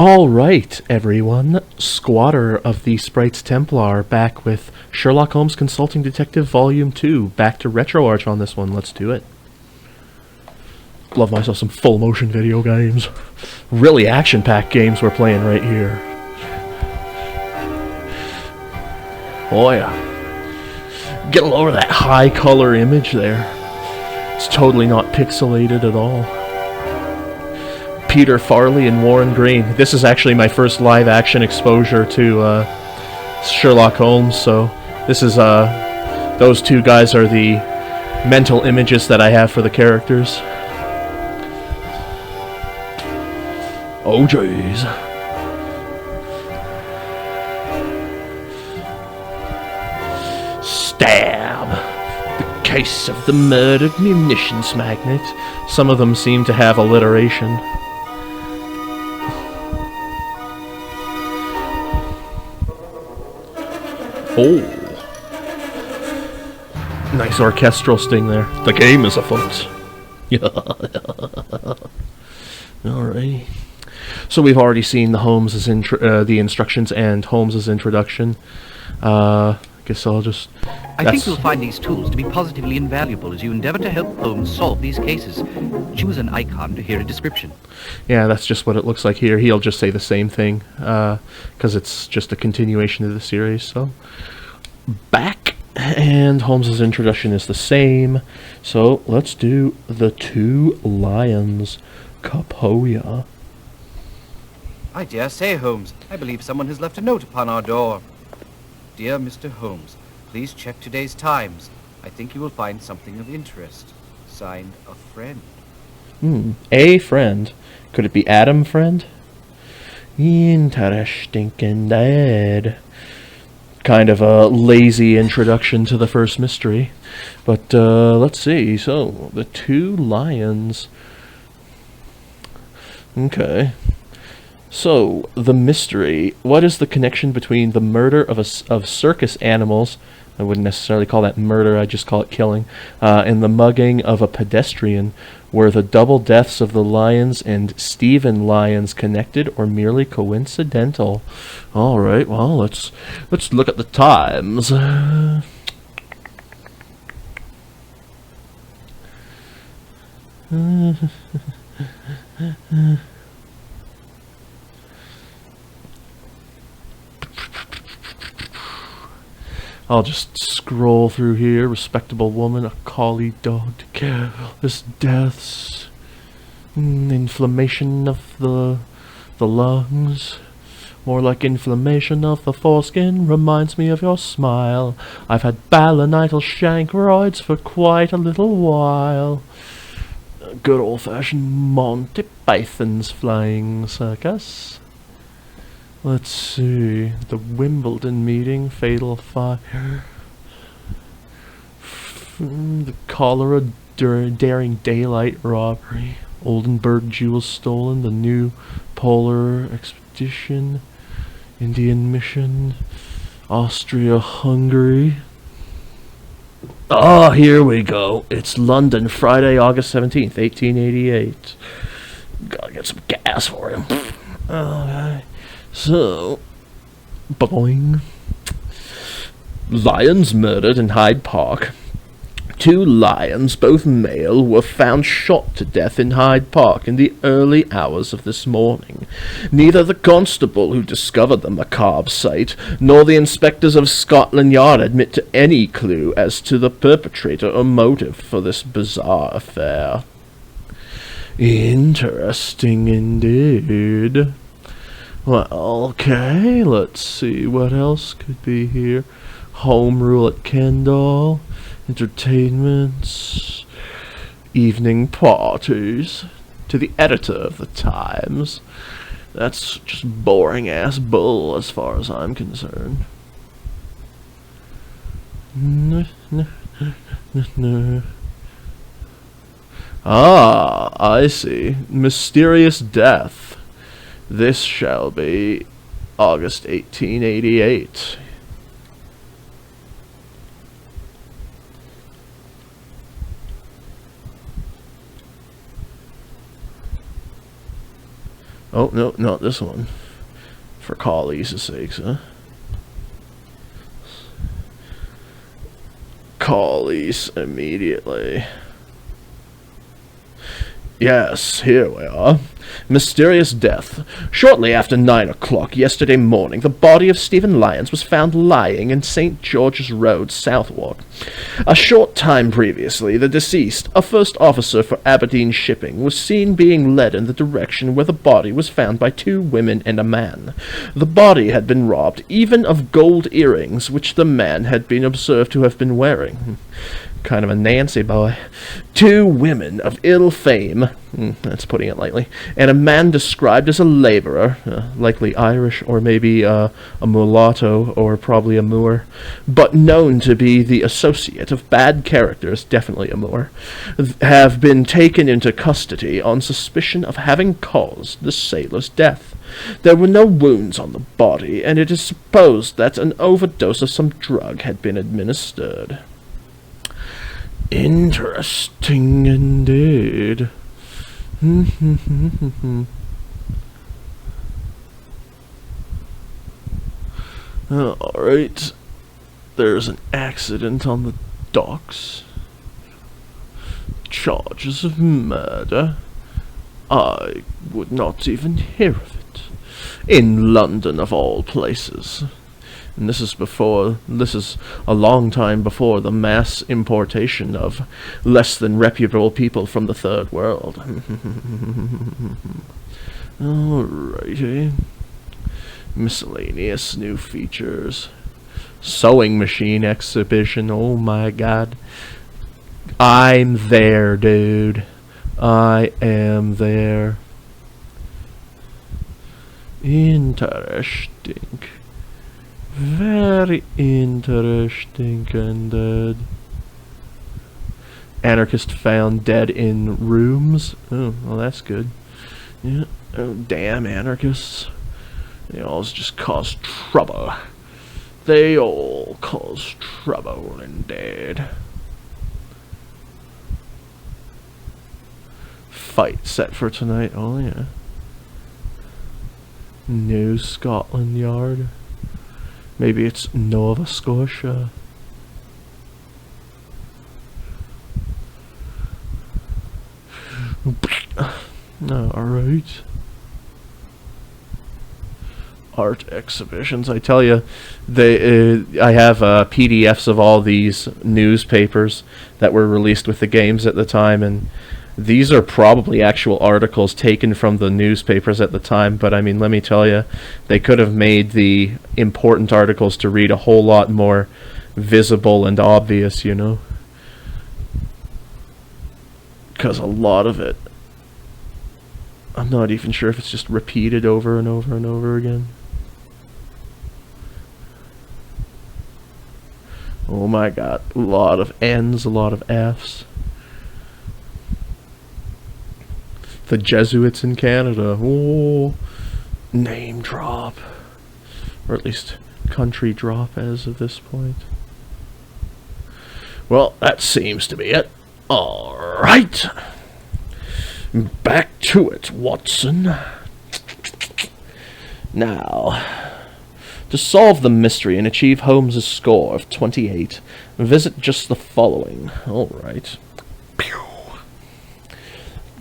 Alright, everyone. Skwatter of the Sprites Templar back with Sherlock Holmes Consulting Detective Volume 2. Back to RetroArch on this one. Let's do it. Love myself some full motion video games. Really action-packed games we're playing right here. Oh yeah. Get a load of that high color image there. It's totally not pixelated at all. Peter Farley and Warren Green. This is actually my first live action exposure to Sherlock Holmes, so this is those two guys are the mental images that I have for the characters. Oh jeez. Stab. The case of the murdered munitions magnate. Some of them seem to have alliteration. Oh. Nice orchestral sting there. The game is afoot. Alright. So we've already seen the Holmes's the instructions and Holmes's introduction. Guess I'll just... I think you'll find these tools to be positively invaluable as you endeavor to help Holmes solve these cases. Choose an icon to hear a description. Yeah, that's just what it looks like here. He'll just say the same thing, because it's just a continuation of the series, so... Back, and Holmes's introduction is the same, so let's do the two lions. Capoeira. I dare say, Holmes, I believe someone has left a note upon our door. Dear Mr. Holmes, please check today's Times. I think you will find something of interest. Signed, a friend. A friend. Could it be Adam Friend? Interesting indeed. Kind of a lazy introduction to the first mystery. But, let's see. So, the two lions. Okay. So, the mystery. What is the connection between the murder of circus animals, I wouldn't necessarily call that murder, I just call it killing, and the mugging of a pedestrian? Were the double deaths of the Lyons and Stephen Lyons connected or merely coincidental? Alright, well, let's look at the Times. I'll just scroll through here. Respectable woman, a collie dog to care. There's deaths. Inflammation of the lungs. More like inflammation of the foreskin. Reminds me of your smile. I've had balanital shankroids for quite a little while. Good old-fashioned Monty Python's flying circus. Let's see. The Wimbledon meeting, fatal fire. The cholera daring daylight robbery. Oldenburg jewels stolen. The new polar expedition. Indian mission. Austria-Hungary. Oh, here we go. It's London, Friday, August 17th, 1888. Gotta get some gas for him. Okay. So, boing. Lions murdered in Hyde Park. Two lions, both male, were found shot to death in Hyde Park in the early hours of this morning. Neither the constable who discovered the macabre sight, nor the inspectors of Scotland Yard admit to any clue as to the perpetrator or motive for this bizarre affair. Interesting indeed. Well, okay, let's see what else could be here. Home rule at Kendall, entertainments, evening parties. To the editor of the Times. That's just boring-ass bull as far as I'm concerned. Ah, I see. Mysterious death. This shall be August 1888. Oh, no, not this one. For Carly's sakes, huh? Carly's immediately. Yes, here we are. Mysterious death. Shortly after 9 o'clock yesterday morning, the body of Stephen Lyons was found lying in St. George's Road, Southwark. A short time previously, the deceased, a first officer for Aberdeen Shipping, was seen being led in the direction where the body was found by 2 women and a man. The body had been robbed even of gold earrings, which the man had been observed to have been wearing. Kind of a Nancy boy. 2 women of ill fame, that's putting it lightly, and a man described as a labourer, likely Irish or maybe a mulatto or probably a Moor, but known to be the associate of bad characters, definitely a Moor, have been taken into custody on suspicion of having caused the sailor's death. There were no wounds on the body, and it is supposed that an overdose of some drug had been administered. Interesting indeed. Alright. There's an accident on the docks. Charges of murder. I would not even hear of it. In London, of all places. And this is a long time before the mass importation of less than reputable people from the third world. Alrighty. Miscellaneous new features. Sewing machine exhibition, oh my god. I'm there, dude. I am there. Interesting. Very interesting indeed. Anarchist found dead in rooms. Oh, well that's good. Yeah. Oh, damn anarchists. They all just cause trouble. They all cause trouble indeed. Fight set for tonight. Oh yeah. New Scotland Yard. Maybe it's Nova Scotia. Alright. Art exhibitions. I tell you, I have PDFs of all these newspapers that were released with the games at the time, and these are probably actual articles taken from the newspapers at the time, but I mean, let me tell you, they could have made the important articles to read a whole lot more visible and obvious, you know? Because a lot of it, I'm not even sure if it's just repeated over and over and over again. Oh my god, a lot of N's, a lot of F's. The Jesuits in Canada. Oh, name drop. Or at least country drop as of this point. Well, that seems to be it. Alright. Back to it, Watson. Now, to solve the mystery and achieve Holmes' score of 28, visit just the following. Alright.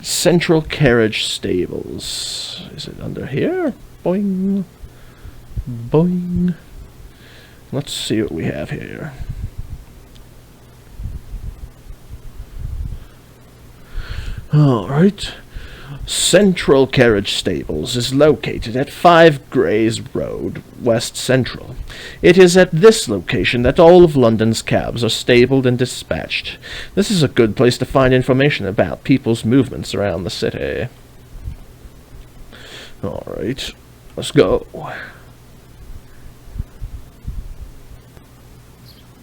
Central Carriage Stables. Is it under here? Boing. Boing. Let's see what we have here. Alright. Central Carriage Stables is located at 5 Grays Road, West Central. It is at this location that all of London's cabs are stabled and dispatched. This is a good place to find information about people's movements around the city. Alright, let's go.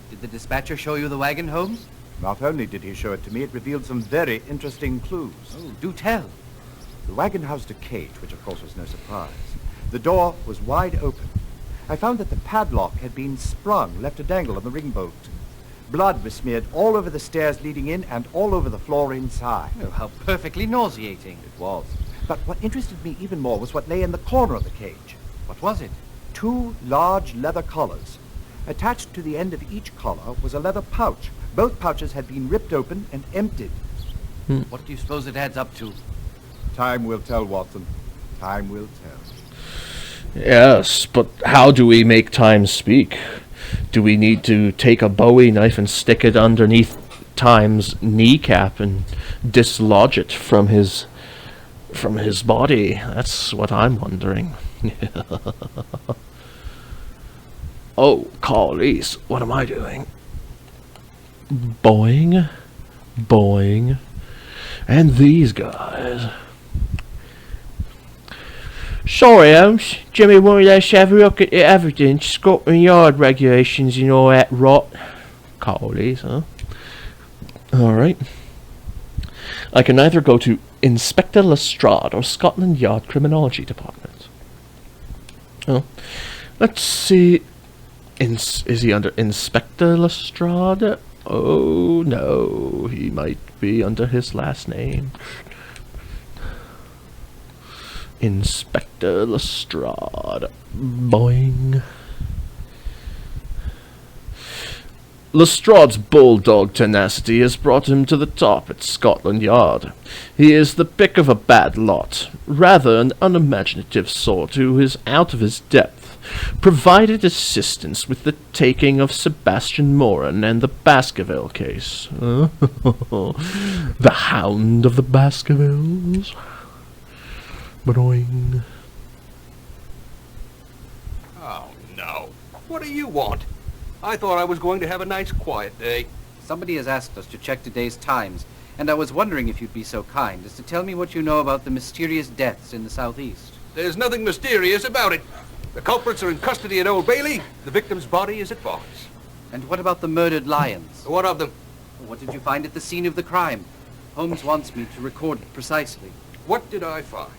Did the dispatcher show you the wagon, Holmes? Not only did he show it to me, it revealed some very interesting clues. Oh, do tell. The wagon housed a cage, which of course was no surprise. The door was wide open. I found that the padlock had been sprung, left to dangle on the ringbolt. Blood was smeared all over the stairs leading in and all over the floor inside. Oh, how perfectly nauseating. It was. But what interested me even more was what lay in the corner of the cage. What was it? 2 large leather collars. Attached to the end of each collar was a leather pouch. Both pouches had been ripped open and emptied. What do you suppose it adds up to? Time will tell, Watson. Time will tell. Yes, but how do we make time speak? Do we need to take a Bowie knife and stick it underneath Time's kneecap and dislodge it from his body? That's what I'm wondering. Oh, Carlise, what am I doing? Boing, boing, and these guys. Sorry, Holmes. Jimmy wanted us to have a look at the evidence, Scotland Yard regulations and all that rot. Carlise, huh? Alright. I can either go to Inspector Lestrade or Scotland Yard Criminology Department. Oh, let's see. Is he under Inspector Lestrade? Oh no, he might be under his last name. Inspector Lestrade. Boing. Lestrade's bulldog tenacity has brought him to the top at Scotland Yard. He is the pick of a bad lot, rather an unimaginative sort who is out of his depth. Provided assistance with the taking of Sebastian Moran and the Baskerville case. The Hound of the Baskervilles. Boing. Oh, no. What do you want? I thought I was going to have a nice quiet day. Somebody has asked us to check today's Times, and I was wondering if you'd be so kind as to tell me what you know about the mysterious deaths in the southeast. There's nothing mysterious about it. The culprits are in custody at Old Bailey. The victim's body is at Fox. And what about the murdered lions? What of them? What did you find at the scene of the crime? Holmes wants me to record it precisely. What did I find?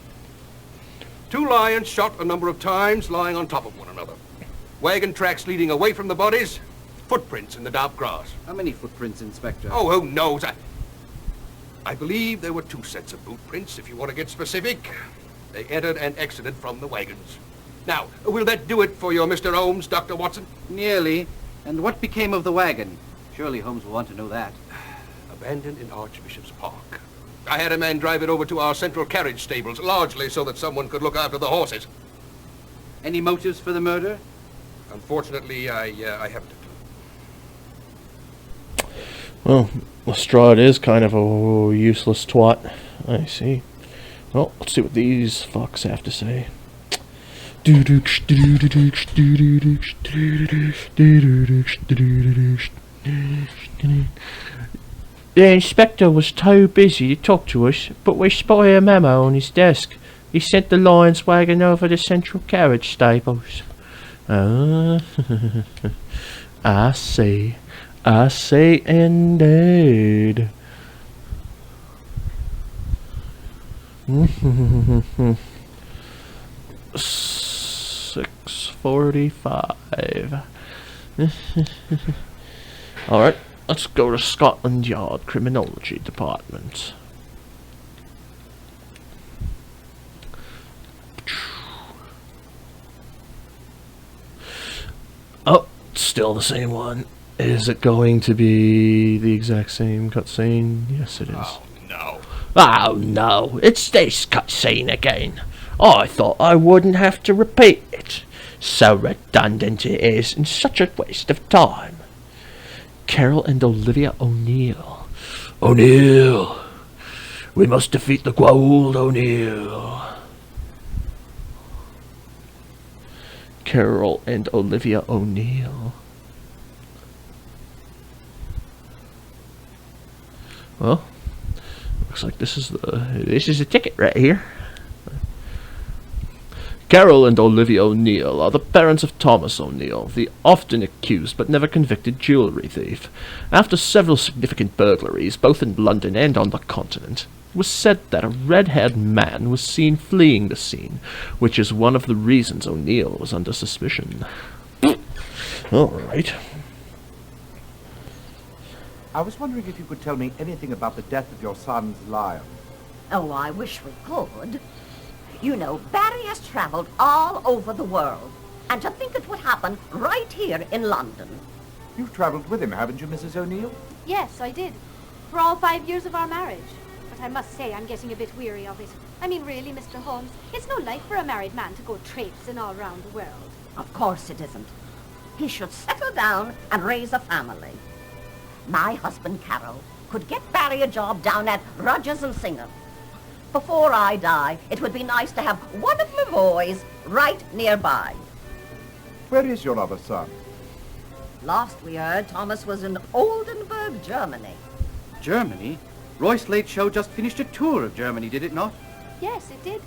2 lions shot a number of times, lying on top of one another. Wagon tracks leading away from the bodies. Footprints in the damp grass. How many footprints, Inspector? Oh, who knows? I believe there were 2 sets of boot prints, if you want to get specific. They entered and exited from the wagons. Now, will that do it for your Mr. Holmes, Dr. Watson? Nearly. And what became of the wagon? Surely Holmes will want to know that. Abandoned in Archbishop's Park. I had a man drive it over to our central carriage stables, largely so that someone could look after the horses. Any motives for the murder? Unfortunately, I haven't. Well, Lestrade is kind of a useless twat. I see. Well, let's see what these fucks have to say. The inspector was too busy to talk to us, but we spotted a memo on his desk. He sent the lion's wagon over the central carriage stables. I see. I see indeed. 6:45. Alright, let's go to Scotland Yard Criminology Department. Oh, still the same one. Is it going to be the exact same cutscene? Yes, it is. Oh, no. Oh no, it's this cutscene again. I thought I wouldn't have to repeat it. So redundant it is, and such a waste of time. Carol and Olivia O'Neill. O'Neill! We must defeat the Goa'uld O'Neill. Carol and Olivia O'Neill. Well, looks like this is the ticket right here. Carol and Olivia O'Neill are the parents of Thomas O'Neill, the often accused but never convicted jewellery thief. After several significant burglaries, both in London and on the continent, it was said that a red-haired man was seen fleeing the scene, which is one of the reasons O'Neill was under suspicion. Alright. I was wondering if you could tell me anything about the death of your son's lion. Oh, I wish we could. You know, Barry has traveled all over the world. And to think it would happen right here in London. You've traveled with him, haven't you, Mrs. O'Neill? Yes, I did. For all 5 years of our marriage. But I must say I'm getting a bit weary of it. I mean, really, Mr. Holmes, it's no life for a married man to go traipsing all round the world. Of course it isn't. He should settle down and raise a family. My husband, Carol, could get Barry a job down at Rogers and Singer. Before I die, it would be nice to have one of my boys right nearby. Where is your other son? Last we heard, Thomas was in Oldenburg, Germany. Germany? Royce Late Show just finished a tour of Germany, did it not? Yes, it did.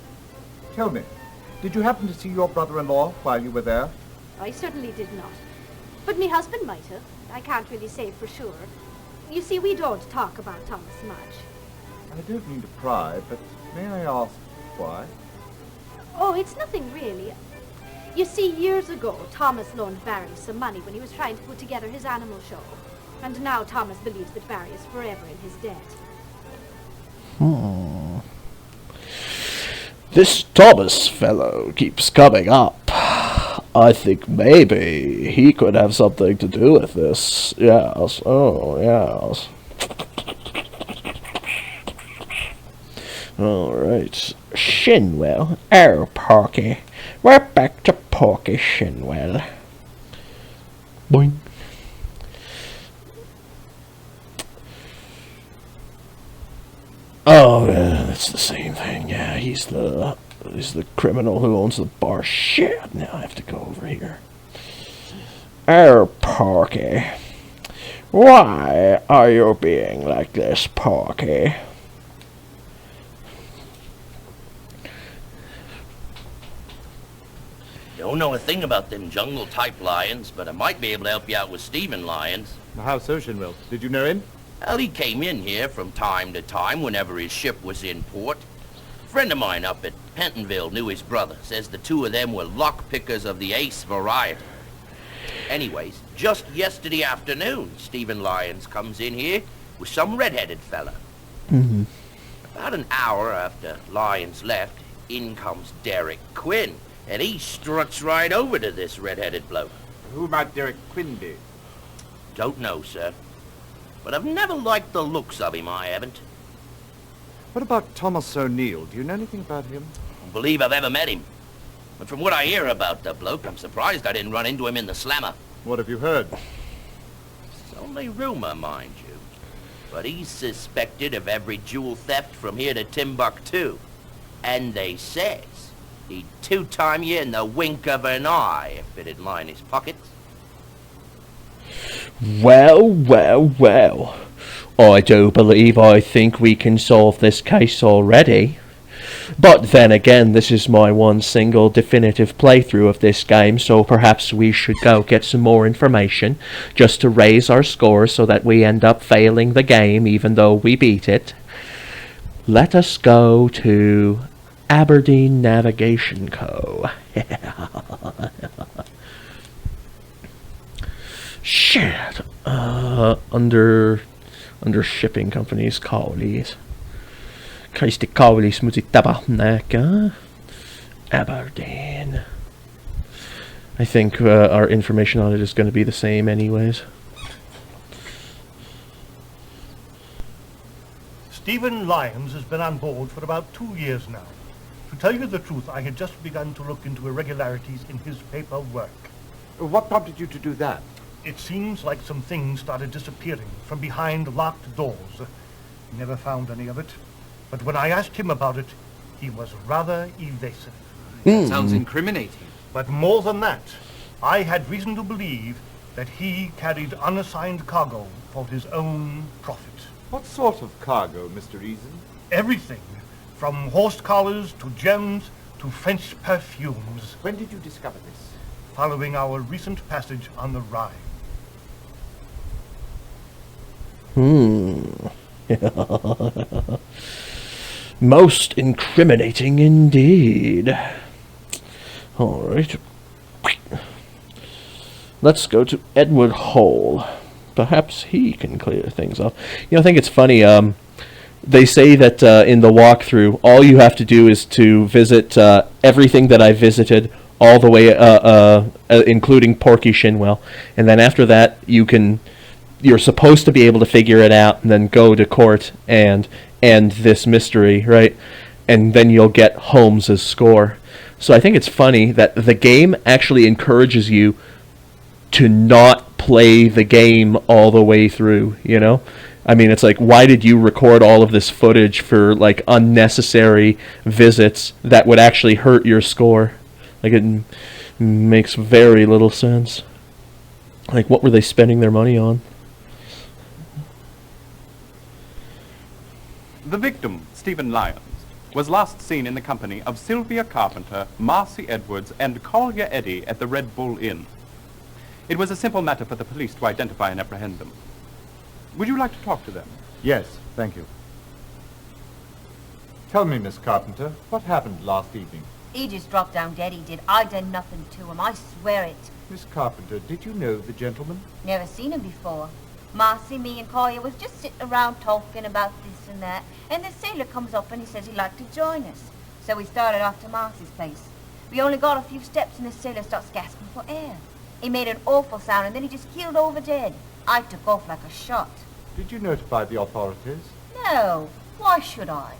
Tell me, did you happen to see your brother-in-law while you were there? I certainly did not. But me husband might have. I can't really say for sure. You see, we don't talk about Thomas much. I don't mean to pry, but may I ask why? Oh, it's nothing really. You see, years ago, Thomas loaned Barry some money when he was trying to put together his animal show. And now Thomas believes that Barry is forever in his debt. This Thomas fellow keeps coming up. I think maybe he could have something to do with this. Yes. Oh, yes. Alright. Shinwell. Oh, Porky. We're back to Porky Shinwell. Boing. Oh, yeah, that's the same thing. Yeah, he's the criminal who owns the bar. Shit, now I have to go over here. Oh, Porky. Why are you being like this, Porky? Don't know a thing about them jungle-type lions, but I might be able to help you out with Stephen Lyons. How so, Shinwell? Did you know him? Well, he came in here from time to time whenever his ship was in port. A friend of mine up at Pentonville knew his brother. Says the two of them were lockpickers of the ace variety. Anyways, just yesterday afternoon, Stephen Lyons comes in here with some red-headed fella. About an hour after Lyons left, in comes Derek Quinn, and he struts right over to this red-headed bloke. Who might Derek Quinn be? Don't know, sir. But I've never liked the looks of him, I haven't. What about Thomas O'Neill? Do you know anything about him? Don't believe I've ever met him. But from what I hear about the bloke, I'm surprised I didn't run into him in the slammer. What have you heard? It's only rumor, mind you. But he's suspected of every jewel theft from here to Timbuktu. And they says he'd two-time you in the wink of an eye if it'd line his pockets. Well, well, well. I do believe I think we can solve this case already. But then again, this is my one single definitive playthrough of this game, so perhaps we should go get some more information, just to raise our score so that we end up failing the game even though we beat it. Let us go to Aberdeen Navigation Co. Shit. Under shipping companies, Cowleys. Christy Cowleys moet die tabarnak, Aberdeen. I think our information on it is going to be the same anyways. Stephen Lyons has been on board for about 2 years now. To tell you the truth, I had just begun to look into irregularities in his paperwork. What prompted you to do that? It seems like some things started disappearing from behind locked doors. He never found any of it. But when I asked him about it, he was rather evasive. That sounds incriminating. But more than that, I had reason to believe that he carried unassigned cargo for his own profit. What sort of cargo, Mr. Eason? Everything, from horse collars to gems to French perfumes, When did you discover this? following our recent passage on the Rhine. Most incriminating indeed. Alright. Let's go to Edward Hall. Perhaps he can clear things up. You know, I think it's funny, they say that in the walkthrough, all you have to do is to visit everything that I visited, all the way, including Porky Shinwell, and then after that, you're supposed to be able to figure it out, and then go to court and end this mystery, right? And then you'll get Holmes's score. So I think it's funny that the game actually encourages you to not play the game all the way through, you know? I mean, it's like, why did you record all of this footage for, like, unnecessary visits that would actually hurt your score? Like, it makes very little sense. Like, what were they spending their money on? The victim, Stephen Lyons, was last seen in the company of Sylvia Carpenter, Marcy Edwards, and Collier Eddy at the Red Bull Inn. It was a simple matter for the police to identify and apprehend them. Would you like to talk to them? Yes, thank you. Tell me, Miss Carpenter, what happened last evening? He just dropped down dead, he did. I done nothing to him, I swear it. Miss Carpenter, did you know the gentleman? Never seen him before. Marcy, me, and Collier was just sitting around talking about this and that, and the sailor comes up and he says he'd like to join us. So we started off to Marcy's place. We only got a few steps and the sailor starts gasping for air. He made an awful sound and then he just keeled over dead. I took off like a shot. Did you notify the authorities? No, why should I?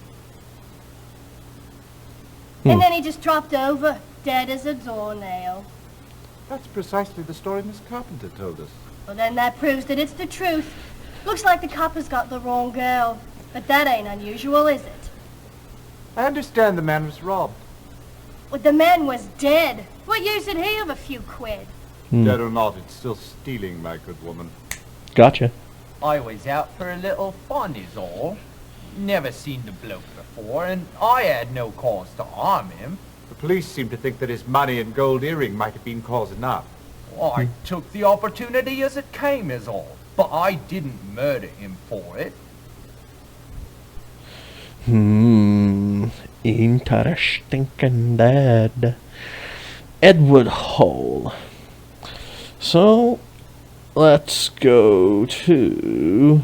And then he just dropped over, dead as a doornail. That's precisely the story Miss Carpenter told us. Well, then that proves that it's the truth. Looks like the coppers got the wrong girl. But that ain't unusual, is it? I understand the man was robbed. Well, the man was dead. What use did he have a few quid? Dead or not, it's still stealing, my good woman. Gotcha. I was out for a little fun is all. Never seen the bloke before, and I had no cause to harm him. The police seem to think that his money and gold earring might have been cause enough. I took the opportunity as it came is all, but I didn't murder him for it. Interesting indeed. Edward Hole. So, let's go to...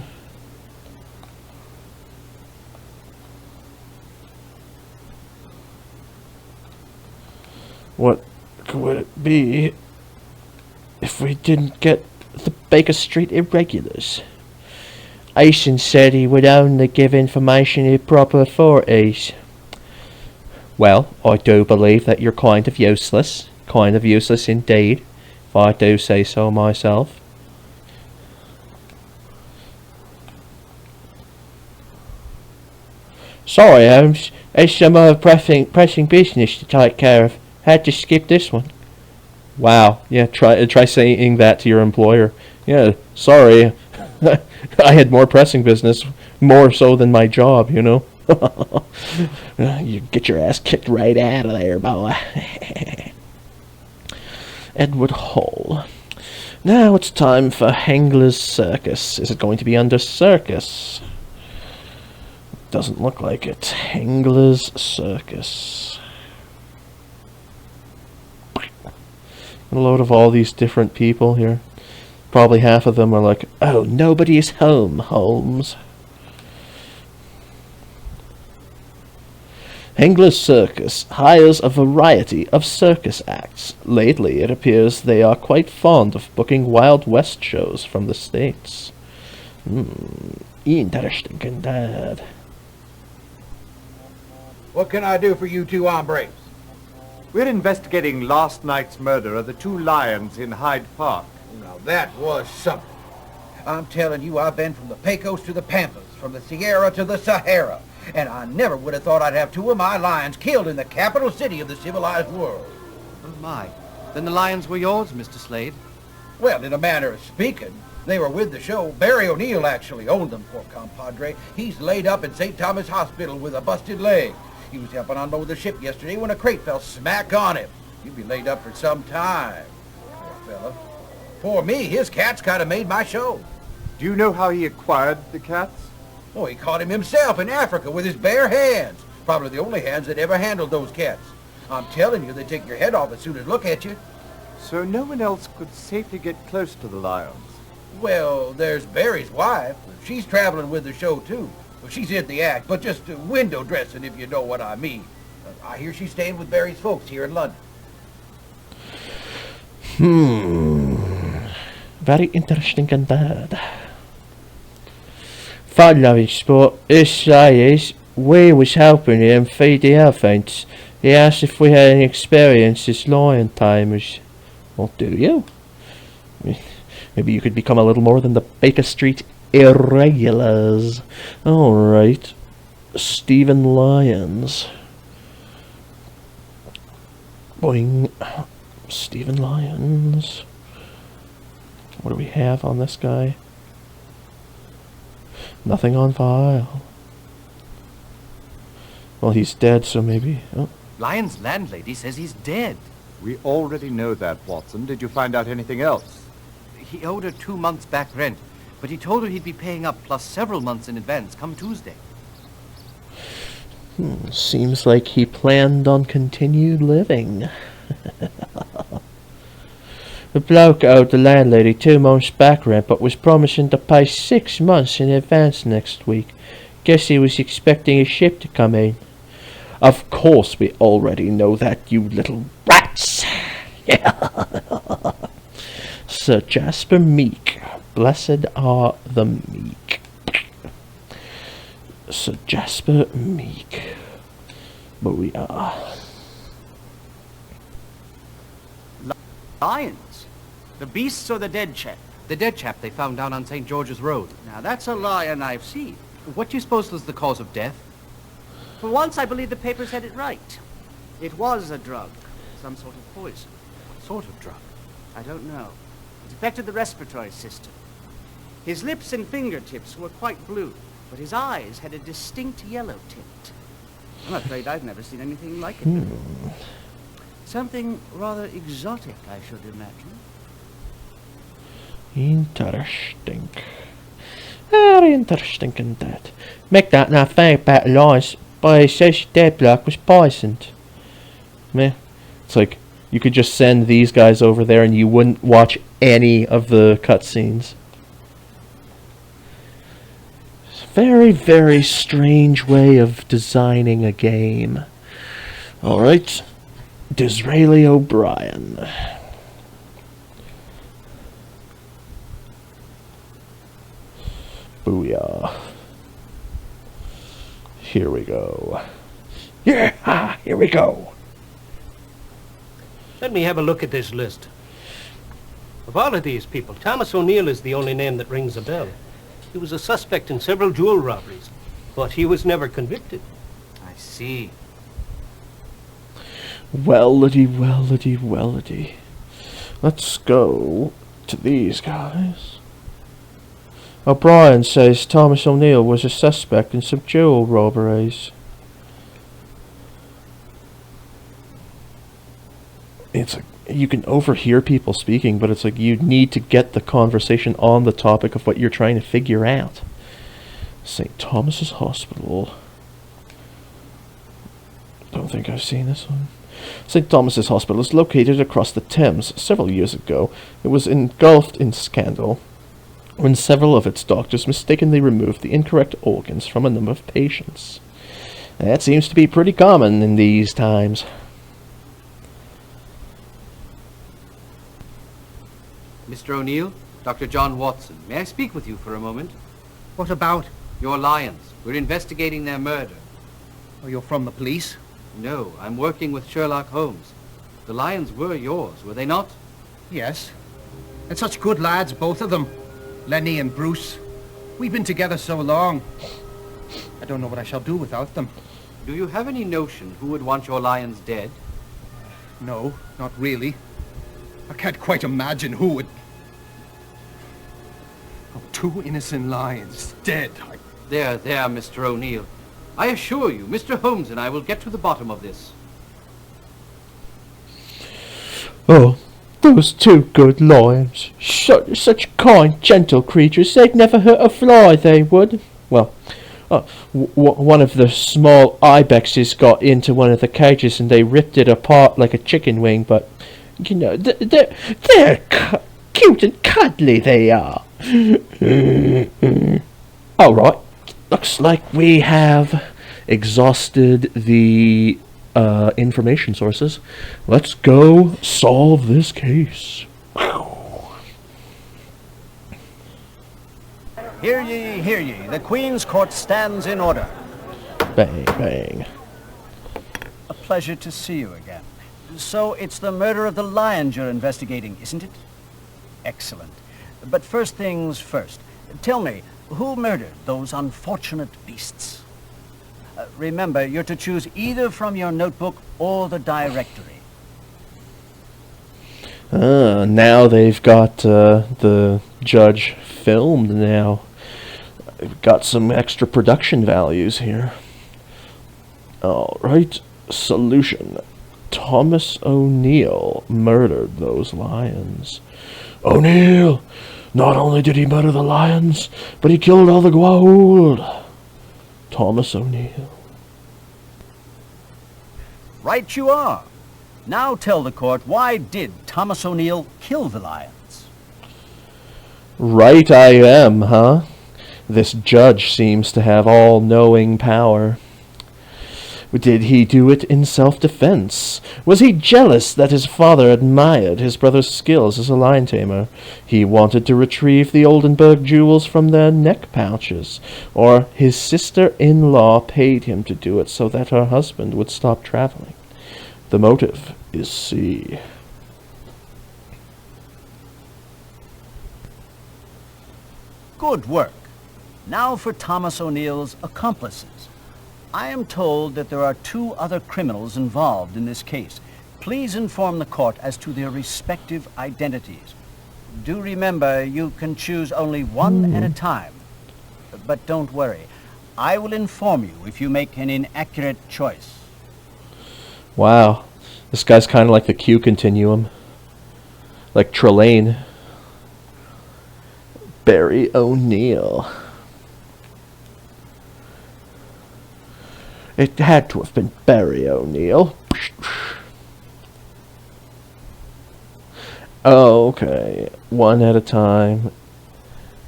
What would it be if we didn't get the Baker Street Irregulars? Asen said he would only give information to proper authorities. Well, I do believe that you're kind of useless. Kind of useless indeed, if I do say so myself. Sorry, Holmes. There's some other pressing business to take care of. Had to skip this one. Wow. Yeah, try saying that to your employer. Yeah, sorry. I had more pressing business, more so than my job, you know. You get your ass kicked right out of there, boy. Edward Hall. Now it's time for Hengler's Circus. Is it going to be under Circus? Doesn't look like it. Hengler's Circus. A load of all these different people here. Probably half of them are like, oh, nobody is home, Holmes. Hengler's Circus hires a variety of circus acts. Lately, it appears they are quite fond of booking Wild West shows from the States. Interesting indeed. What can I do for you two hombres? We're investigating last night's murder of the two lions in Hyde Park. Now that was something. I'm telling you, I've been from the Pecos to the Pampas, from the Sierra to the Sahara, and I never would have thought I'd have two of my lions killed in the capital city of the civilized world. Oh my. Then the lions were yours, Mr. Slade. Well, in a manner of speaking, they were with the show. Barry O'Neill actually owned them, poor compadre. He's laid up in St. Thomas Hospital with a busted leg. He was helping unload the ship yesterday when a crate fell smack on him. He'll be laid up for some time. Poor fella. For me, his cats kind of made my show. Do you know how he acquired the cats? Oh, he caught him himself in Africa with his bare hands. Probably the only hands that ever handled those cats. I'm telling you, they take your head off as soon as look at you. So no one else could safely get close to the lions? Well, there's Barry's wife. She's traveling with the show, too. Well, she's in the act, but just window dressing, if you know what I mean. I hear she's staying with Barry's folks here in London. Very interesting indeed. Following sport, this says we was helping him feed the elephants. He asked if we had any experience as lion tamers. Well, do you? Maybe you could become a little more than the Baker Street Irregulars. Alright. Stephen Lyons. Boing. Stephen Lyons. What do we have on this guy? Nothing on file. Well, he's dead, so maybe... Oh. Lyon's landlady says he's dead. We already know that, Watson. Did you find out anything else? He owed her 2 months back rent, but he told her he'd be paying up plus several months in advance come Tuesday. Seems like he planned on continued living. The bloke owed the landlady 2 months back rent, but was promising to pay 6 months in advance next week. Guess he was expecting a ship to come in. Of course we already know that, you little rats! Sir Jasper Meek. Blessed are the meek. Sir Jasper Meek. Booyah. Lions? The beasts or the dead chap? The dead chap they found down on St. George's Road. Now, that's a lion I've seen. What do you suppose was the cause of death? For once, I believe the papers had it right. It was a drug. Some sort of poison. What sort of drug? I don't know. It affected the respiratory system. His lips and fingertips were quite blue, but his eyes had a distinct yellow tint. I'm afraid I've never seen anything like it. Something rather exotic, I should imagine. Interesting. Very interesting indeed. Make that not think about lies, but he says your dead bloke was poisoned. Meh. It's like, you could just send these guys over there and you wouldn't watch any of the cutscenes. Very, very strange way of designing a game. Alright. Disraeli O'Brien. Booyah. Here we go. Yeah, here we go. Let me have a look at this list. Of all of these people, Thomas O'Neill is the only name that rings a bell. He was a suspect in several jewel robberies, but he was never convicted. I see. Wellity, wellity, wellity. Let's go to these guys. O'Brien says Thomas O'Neill was a suspect in some jewel robberies. It's like, you can overhear people speaking, but it's like you need to get the conversation on the topic of what you're trying to figure out. St. Thomas's Hospital. Don't think I've seen this one. St. Thomas's Hospital is located across the Thames. Several years ago, it was engulfed in scandal when several of its doctors mistakenly removed the incorrect organs from a number of patients. That seems to be pretty common in these times. Mr. O'Neill, Dr. John Watson, may I speak with you for a moment? What about? Your Lions. We're investigating their murder. Oh, you're from the police? No, I'm working with Sherlock Holmes. The Lions were yours, were they not? Yes. And such good lads, both of them. Lenny and Bruce. We've been together so long. I don't know what I shall do without them. Do you have any notion who would want your Lions dead? No, not really. I can't quite imagine who would... Oh, 2 innocent lions dead. There, Mr. O'Neill. I assure you, Mr. Holmes and I will get to the bottom of this. Oh, those 2 good lions. Such kind, gentle creatures. They'd never hurt a fly, they would. Well, one of the small ibexes got into one of the cages and they ripped it apart like a chicken wing, but, you know, they're cute and cuddly, they are. Alright, Looks like we have exhausted the information sources. Let's go solve this case. Hear ye, hear ye. The Queen's Court stands in order. Bang, bang. A pleasure to see you again. So it's the murder of the lions you're investigating, isn't it? Excellent. But first things first. Tell me, who murdered those unfortunate beasts? Remember, you're to choose either from your notebook or the directory. Now they've got the judge filmed now. They've got some extra production values here. Alright, solution. Thomas O'Neill murdered those lions. O'Neill! Not only did he murder the lions, but he killed all the gold. Thomas O'Neill. Right you are. Now tell the court, why did Thomas O'Neill kill the lions? Right I am, huh? This judge seems to have all-knowing power. Did he do it in self-defense? Was he jealous that his father admired his brother's skills as a lion tamer? He wanted to retrieve the Oldenburg jewels from their neck pouches. Or his sister-in-law paid him to do it so that her husband would stop traveling. The motive is C. Good work. Now for Thomas O'Neill's accomplices. I am told that there are 2 other criminals involved in this case. Please inform the court as to their respective identities. Do remember, you can choose only one at a time. But don't worry. I will inform you if you make an inaccurate choice. Wow. This guy's kind of like the Q continuum. Like Trelane. Barry O'Neill. It had to have been Barry O'Neill. Okay, one at a time.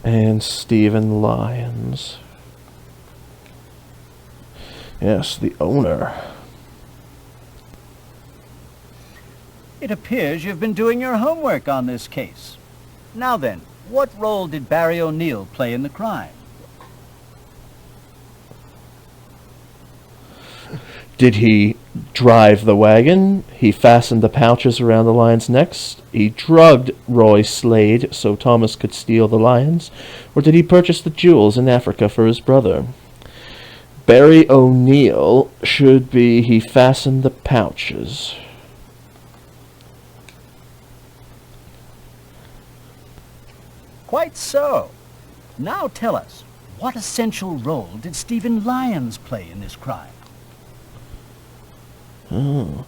And Stephen Lyons. Yes, the owner. It appears you've been doing your homework on this case. Now then, what role did Barry O'Neill play in the crime? Did he drive the wagon? He fastened the pouches around the lions' necks? He drugged Roy Slade so Thomas could steal the lions? Or did he purchase the jewels in Africa for his brother? Barry O'Neill should be he fastened the pouches. Quite so. Now tell us, what essential role did Stephen Lyons play in this crime? Oh.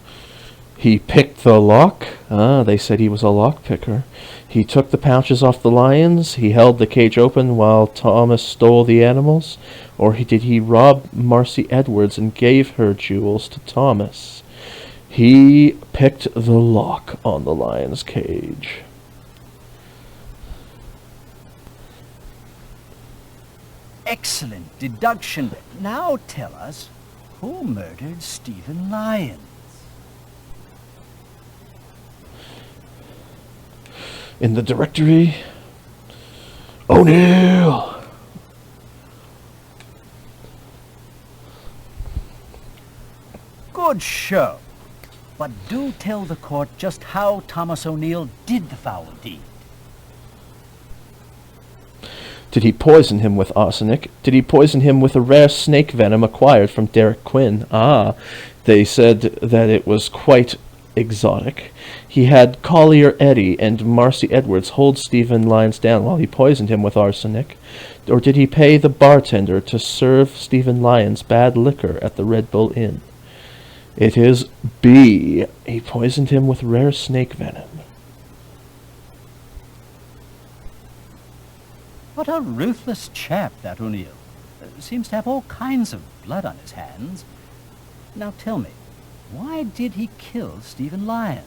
He picked the lock? They said he was a lock picker. He took the pouches off the lions? He held the cage open while Thomas stole the animals? Or did he rob Marcy Edwards and gave her jewels to Thomas? He picked the lock on the lion's cage. Excellent deduction. Now tell us, who murdered Stephen Lyons? In the directory, O'Neill. Good show. But do tell the court just how Thomas O'Neill did the foul deed. Did he poison him with arsenic? Did he poison him with a rare snake venom acquired from Derek Quinn? They said that it was quite exotic. He had Collier Eddy and Marcy Edwards hold Stephen Lyons down while he poisoned him with arsenic. Or did he pay the bartender to serve Stephen Lyons bad liquor at the Red Bull Inn? It is B. He poisoned him with rare snake venom. What a ruthless chap, that O'Neill. Seems to have all kinds of blood on his hands. Now tell me, why did he kill Stephen Lyons?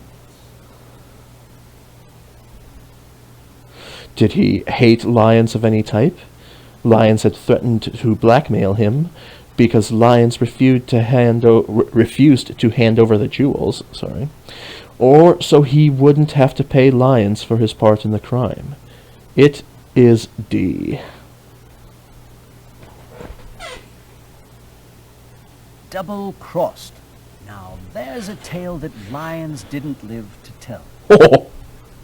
Did he hate lions of any type? Lyons had threatened to blackmail him because Lyons refused to hand over the jewels, or so he wouldn't have to pay Lyons for his part in the crime. It is D. Double-crossed. Now, there's a tale that Lyons didn't live to tell.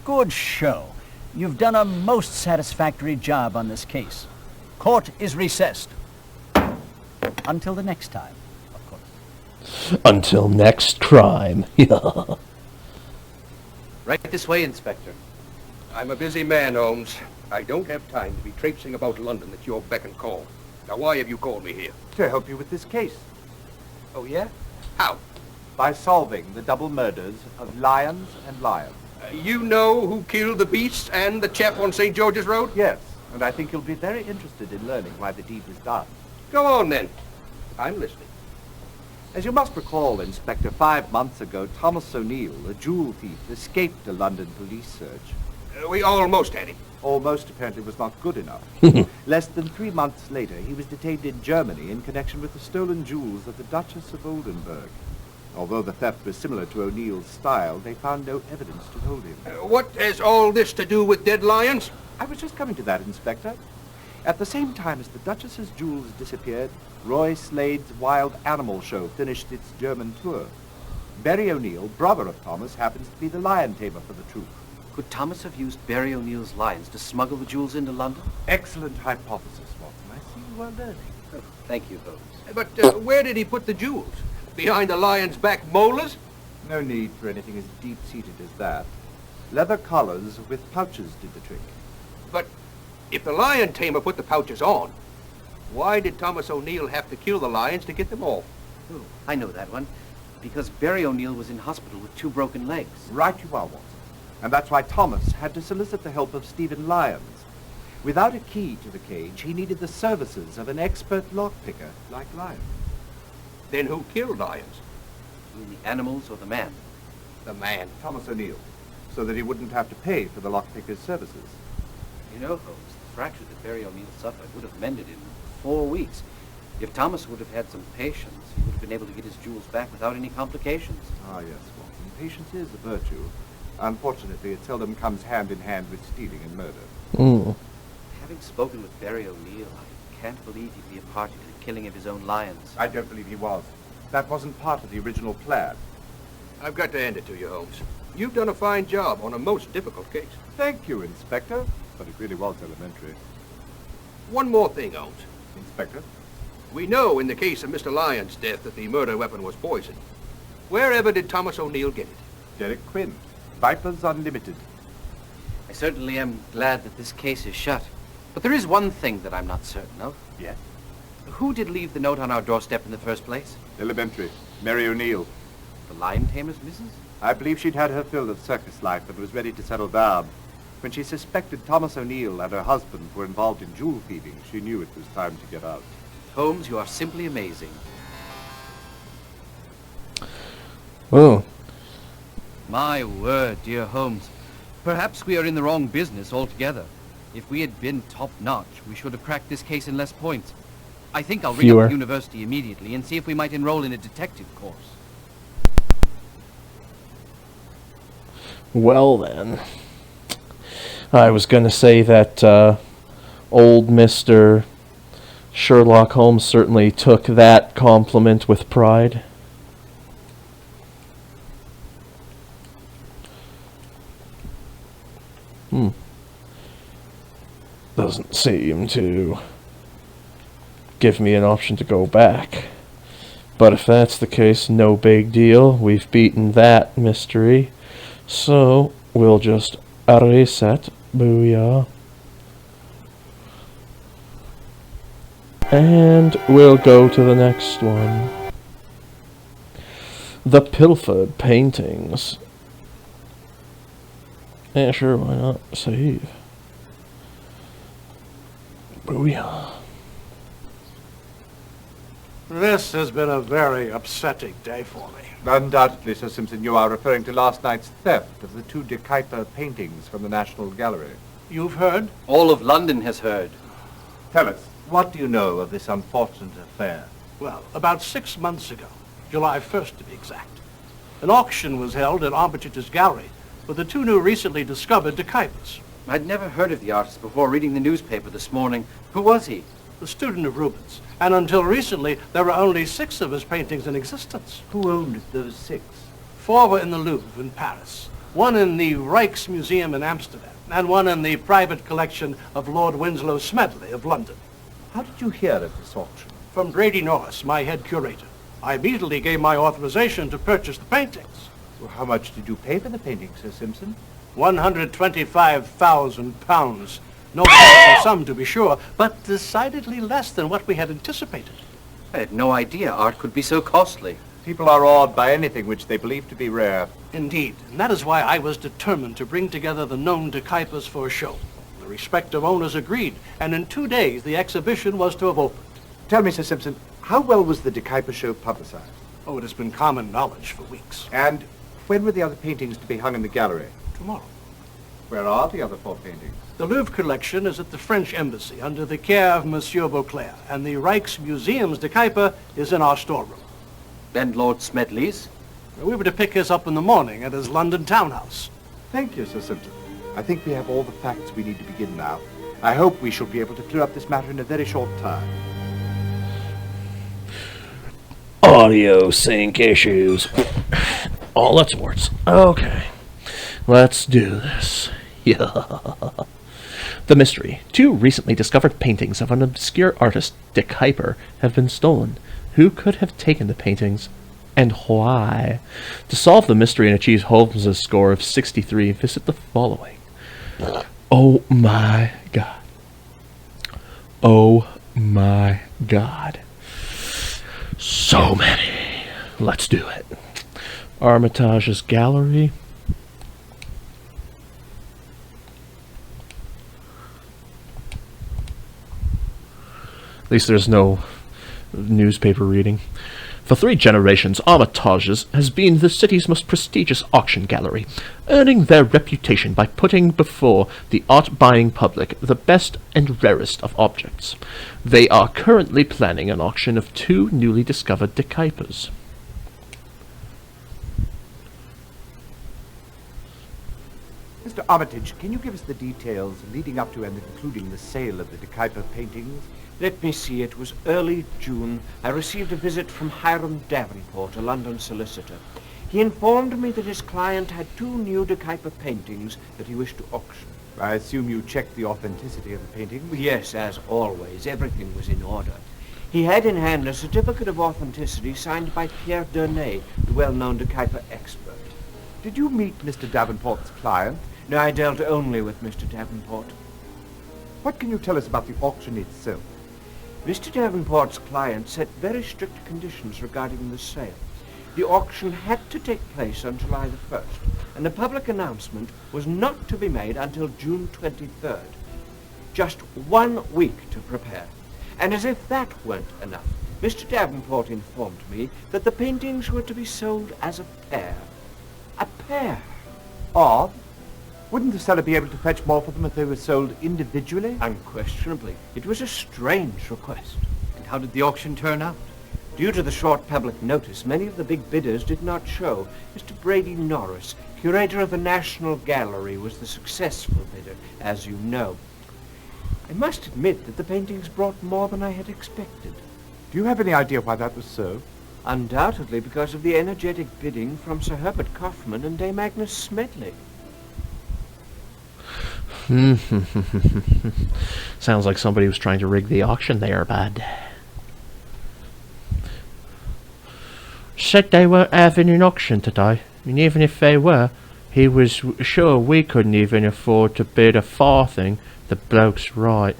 Good show. You've done a most satisfactory job on this case. Court is recessed. Until the next time, of course. Until next crime. Right this way, Inspector. I'm a busy man, Holmes. I don't have time to be traipsing about London at your beck and call. Now, why have you called me here? To help you with this case. Oh, yeah? How? By solving the double murders of Lyons and Lyons. You know who killed the beasts and the chap on St. George's Road? Yes, and I think you'll be very interested in learning why the deed was done. Go on, then. I'm listening. As you must recall, Inspector, 5 months ago, Thomas O'Neill, a jewel thief, escaped a London police search. We almost had him. Almost apparently was not good enough. Less than 3 months later, he was detained in Germany in connection with the stolen jewels of the Duchess of Oldenburg. Although the theft was similar to O'Neill's style, they found no evidence to hold him. What has all this to do with dead Lyons? I was just coming to that, Inspector. At the same time as the Duchess's jewels disappeared, Roy Slade's Wild Animal Show finished its German tour. Barry O'Neill, brother of Thomas, happens to be the lion tamer for the troupe. Could Thomas have used Barry O'Neill's lions to smuggle the jewels into London? Excellent hypothesis, Watson. I see you are learning. Oh, thank you, Holmes. But where did he put the jewels? Behind the lion's back molars? No need for anything as deep-seated as that. Leather collars with pouches did the trick. But if the lion tamer put the pouches on, why did Thomas O'Neill have to kill the lions to get them off? Oh, I know that one. Because Barry O'Neill was in hospital with 2 broken legs. Right you are, Watson. And that's why Thomas had to solicit the help of Stephen Lyons. Without a key to the cage, he needed the services of an expert lockpicker like Lyons. Then who killed Lyons? You mean the animals or the man? The man. Thomas O'Neill, so that he wouldn't have to pay for the lockpicker's services. You know, Holmes, the fracture that Barry O'Neill suffered would have mended in 4 weeks. If Thomas would have had some patience, he would have been able to get his jewels back without any complications. Ah, yes, Watson. Patience is a virtue. Unfortunately, it seldom comes hand in hand with stealing and murder. Having spoken with Barry O'Neill, I can't believe he'd be a party to the killing of his own lions. I don't believe he was. That wasn't part of the original plan. I've got to hand it to you, Holmes. You've done a fine job on a most difficult case. Thank you, Inspector. But it really was elementary. One more thing, Holmes. Inspector? We know in the case of Mr. Lyons' death that the murder weapon was poison. Wherever did Thomas O'Neill get it? Derek Quinn. Vipers Unlimited. I certainly am glad that this case is shut. But there is one thing that I'm not certain of. Yes? Who did leave the note on our doorstep in the first place? Elementary. Mary O'Neill. The lion tamer's missus? I believe she'd had her fill of circus life and was ready to settle down. When she suspected Thomas O'Neill and her husband were involved in jewel thieving, she knew it was time to get out. Holmes, you are simply amazing. Oh. My word, dear Holmes. Perhaps we are in the wrong business altogether. If we had been top-notch, we should have cracked this case in less points. I think I'll ring up the university immediately and see if we might enroll in a detective course. Well then. I was going to say that old Mr. Sherlock Holmes certainly took that compliment with pride. Doesn't seem to give me an option to go back. But if that's the case, no big deal. We've beaten that mystery. So, we'll just reset. Booyah. And we'll go to the next one. The Pilfered Paintings. Yeah, sure, why not? Save. Booyah. This has been a very upsetting day for me. Undoubtedly, Sir Simpson, you are referring to last night's theft of the 2 De Kuyper paintings from the National Gallery. You've heard? All of London has heard. Tell us, what do you know of this unfortunate affair? Well, about 6 months ago, July 1st to be exact, an auction was held at Armitage's gallery for the 2 new recently discovered decipers. I'd never heard of the artist before reading the newspaper this morning. Who was he? A student of Rubens, and until recently there were only 6 of his paintings in existence. Who owned those 6? 4 were in the Louvre in Paris, 1 in the Rijksmuseum in Amsterdam, and 1 in the private collection of Lord Winslow Smedley of London. How did you hear of this auction? From Brady Norris, my head curator. I immediately gave my authorization to purchase the paintings. Well, how much did you pay for the paintings, Sir Simpson? £125,000. No paltry sum, to be sure, but decidedly less than what we had anticipated. I had no idea art could be so costly. People are awed by anything which they believe to be rare. Indeed, and that is why I was determined to bring together the known decipers for a show. The respective owners agreed, and in 2 days the exhibition was to have opened. Tell me, Sir Simpson, how well was the decipher show publicized? Oh, it has been common knowledge for weeks. And when were the other paintings to be hung in the gallery? Tomorrow. Where are the other 4 paintings? The Louvre collection is at the French Embassy under the care of Monsieur Beauclerc, and the Rijksmuseum's decipher is in our storeroom. And Lord Smedley's? We were to pick his up in the morning at his London townhouse. Thank you, Sir Simpson. I think we have all the facts we need to begin now. I hope we shall be able to clear up this matter in a very short time. Audio sync issues. All that's words. Okay. Let's do this. Yeah. The mystery. 2 recently discovered paintings of an obscure artist, Decipher, have been stolen. Who could have taken the paintings, and why? To solve the mystery and achieve Holmes' score of 63, visit the following. Oh my god. Oh my god. So many. Let's do it. Armitage's gallery. At least there's no newspaper reading. For 3 generations, Armitage's has been the city's most prestigious auction gallery, earning their reputation by putting before the art-buying public the best and rarest of objects. They are currently planning an auction of 2 newly discovered decipers. Mr. Armitage, can you give us the details leading up to and including the sale of the decipher paintings? Let me see, it was early June. I received a visit from Hiram Davenport, a London solicitor. He informed me that his client had 2 new decipher paintings that he wished to auction. I assume you checked the authenticity of the paintings? Yes, as always. Everything was in order. He had in hand a certificate of authenticity signed by Pierre Dernay, the well-known decipher expert. Did you meet Mr. Davenport's client? No, I dealt only with Mr. Davenport. What can you tell us about the auction itself? Mr. Davenport's client set very strict conditions regarding the sale. The auction had to take place on July the 1st, and the public announcement was not to be made until June 23rd. Just 1 week to prepare. And as if that weren't enough, Mr. Davenport informed me that the paintings were to be sold as a pair. A pair? Odd. Wouldn't the seller be able to fetch more for them if they were sold individually? Unquestionably. It was a strange request. And how did the auction turn out? Due to the short public notice, many of the big bidders did not show. Mr. Brady Norris, curator of the National Gallery, was the successful bidder, as you know. I must admit that the paintings brought more than I had expected. Do you have any idea why that was so? Undoubtedly because of the energetic bidding from Sir Herbert Kaufman and Dame Agnes Smedley. Sounds like somebody was trying to rig the auction there, bud. Said they weren't having an auction today, and even if they were, he was sure we couldn't even afford to bid a farthing. The bloke's right.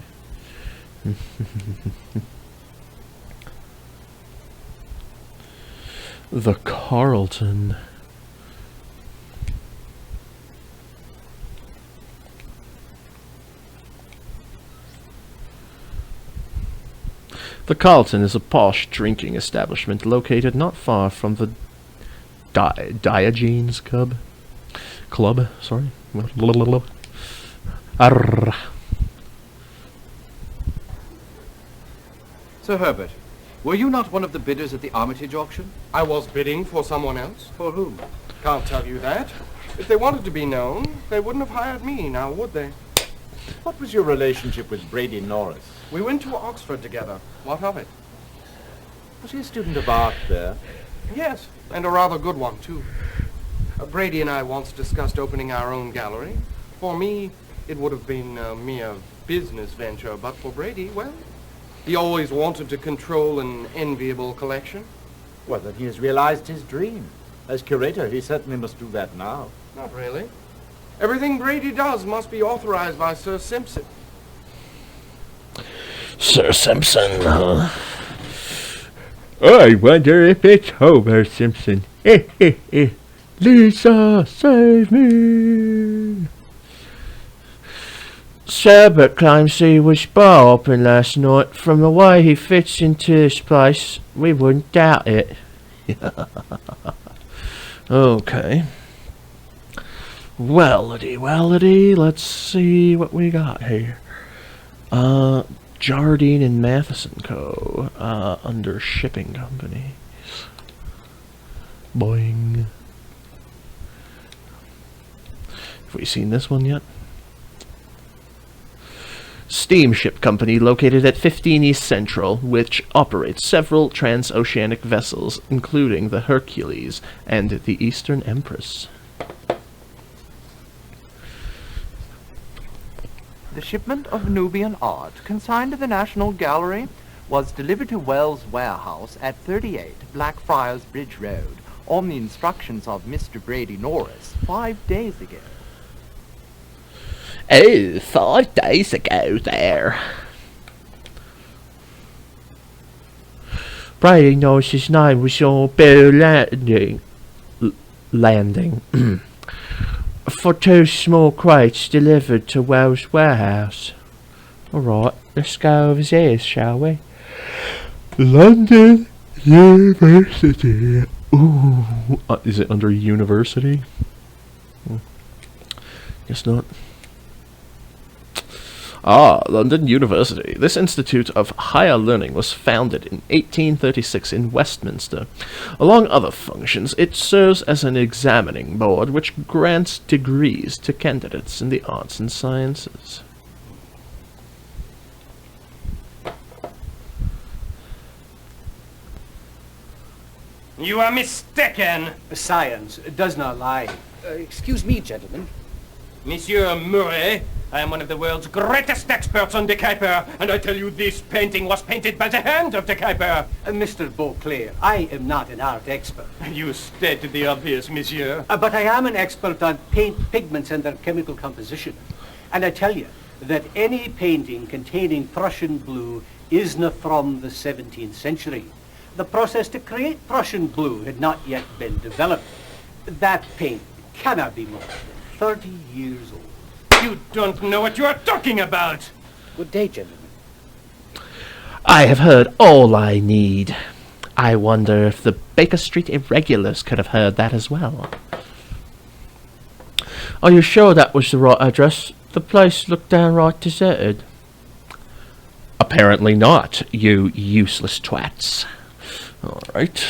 The Carlton. The Carlton is a posh drinking establishment located not far from the Diogenes Club. Sorry. Sir Herbert, were you not one of the bidders at the Armitage auction? I was bidding for someone else. For whom? Can't tell you that. If they wanted to be known, they wouldn't have hired me, now would they? What was your relationship with Brady Norris? We went to Oxford together. What of it? Was he a student of art there? Yes, and a rather good one, too. Brady and I once discussed opening our own gallery. For me, it would have been a mere business venture, but for Brady, well, he always wanted to control an enviable collection. Well, then he has realized his dream. As curator, he certainly must do that now. Not really. Everything Brady does must be authorized by Sir Simpson. Sir Simpson, huh? I wonder if it's Homer Simpson. Lisa, save me! Sherbert claims he was bar open last night. From the way he fits into this place, we wouldn't doubt it. Okay. Wellity, let's see what we got here. Jardine and Matheson Co. Under shipping companies. Boing. Have we seen this one yet? Steamship company located at 15 East Central, which operates several transoceanic vessels, including the Hercules and the Eastern Empress. The shipment of Nubian art consigned to the National Gallery was delivered to Wells Warehouse at 38 Blackfriars Bridge Road on the instructions of Mr. Brady Norris 5 days ago. Oh, 5 days ago there. Brady Norris's name was on Bill Landing. For 2 small crates delivered to Wells Warehouse. Alright, let's go over here, shall we? London University. Ooh, is it under university? Guess not. London University. This institute of higher learning was founded in 1836 in Westminster. Along other functions, it serves as an examining board which grants degrees to candidates in the arts and sciences. You are mistaken. Science does not lie. Excuse me, gentlemen. Monsieur Murray, I am one of the world's greatest experts on De Kuyper, and I tell you this painting was painted by the hand of De Kuyper. Mr. Beauclair, I am not an art expert. You stated the obvious, monsieur. But I am an expert on paint pigments and their chemical composition. And I tell you that any painting containing Prussian blue isn't from the 17th century. The process to create Prussian blue had not yet been developed. That paint cannot be more than 30 years old. You don't know what you are talking about. Good day, gentlemen. I have heard all I need. I wonder if the Baker Street Irregulars could have heard that as well. Are you sure that was the right address? The place looked downright deserted. Apparently not, you useless twats. Alright.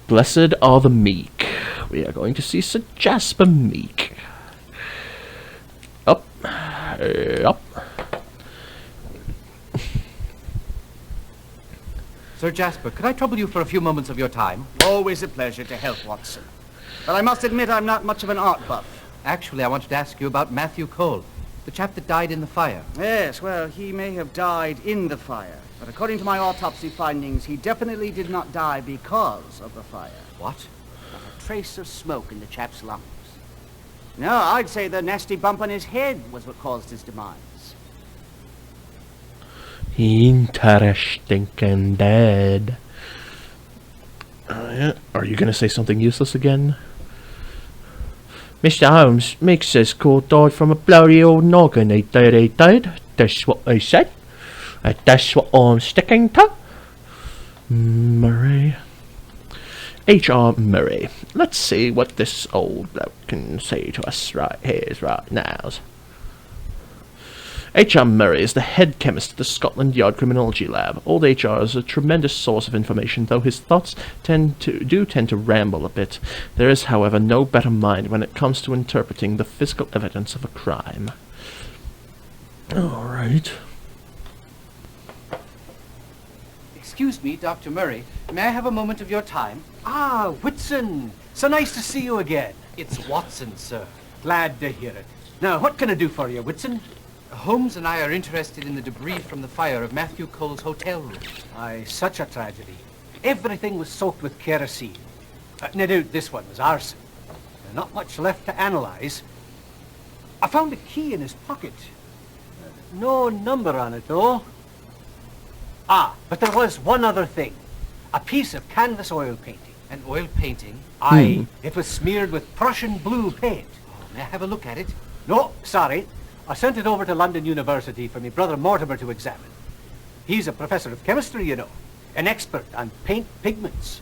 Blessed are the meek. We are going to see Sir Jasper Meek. Up. Up. Sir Jasper, could I trouble you for a few moments of your time? Always a pleasure to help, Watson. But I must admit I'm not much of an art buff. Actually, I wanted to ask you about Matthew Cole, the chap that died in the fire. Yes, well, he may have died in the fire. But according to my autopsy findings, he definitely did not die because of the fire. What? Not a trace of smoke in the chap's lungs. No, I'd say the nasty bump on his head was what caused his demise. Interesting indeed. Yeah. Are you going to say something useless again? Mr. Holmes, Meek says Cole died from a bloody old noggin. He died. That's what I said. That's what I'm sticking to. Murray. H.R. Murray. Let's see what this old bloke can say to us right here, right now. H.R. Murray is the head chemist at the Scotland Yard Criminology Lab. Old H.R. is a tremendous source of information, though his thoughts tend to ramble a bit. There is, however, no better mind when it comes to interpreting the physical evidence of a crime. All right. Excuse me, Dr. Murray. May I have a moment of your time? Ah, Whitson. So nice to see you again. It's Watson, sir. Glad to hear it. Now, what can I do for you, Whitson? Holmes and I are interested in the debris from the fire of Matthew Cole's hotel room. Aye, such a tragedy. Everything was soaked with kerosene. No doubt this one was arson. Not much left to analyze. I found a key in his pocket. No number on it, though. Ah, but there was one other thing. A piece of canvas oil painting. An oil painting? Aye, it was smeared with Prussian blue paint. Oh, may I have a look at it? No, sorry. I sent it over to London University for my brother Mortimer to examine. He's a professor of chemistry, you know. An expert on paint pigments.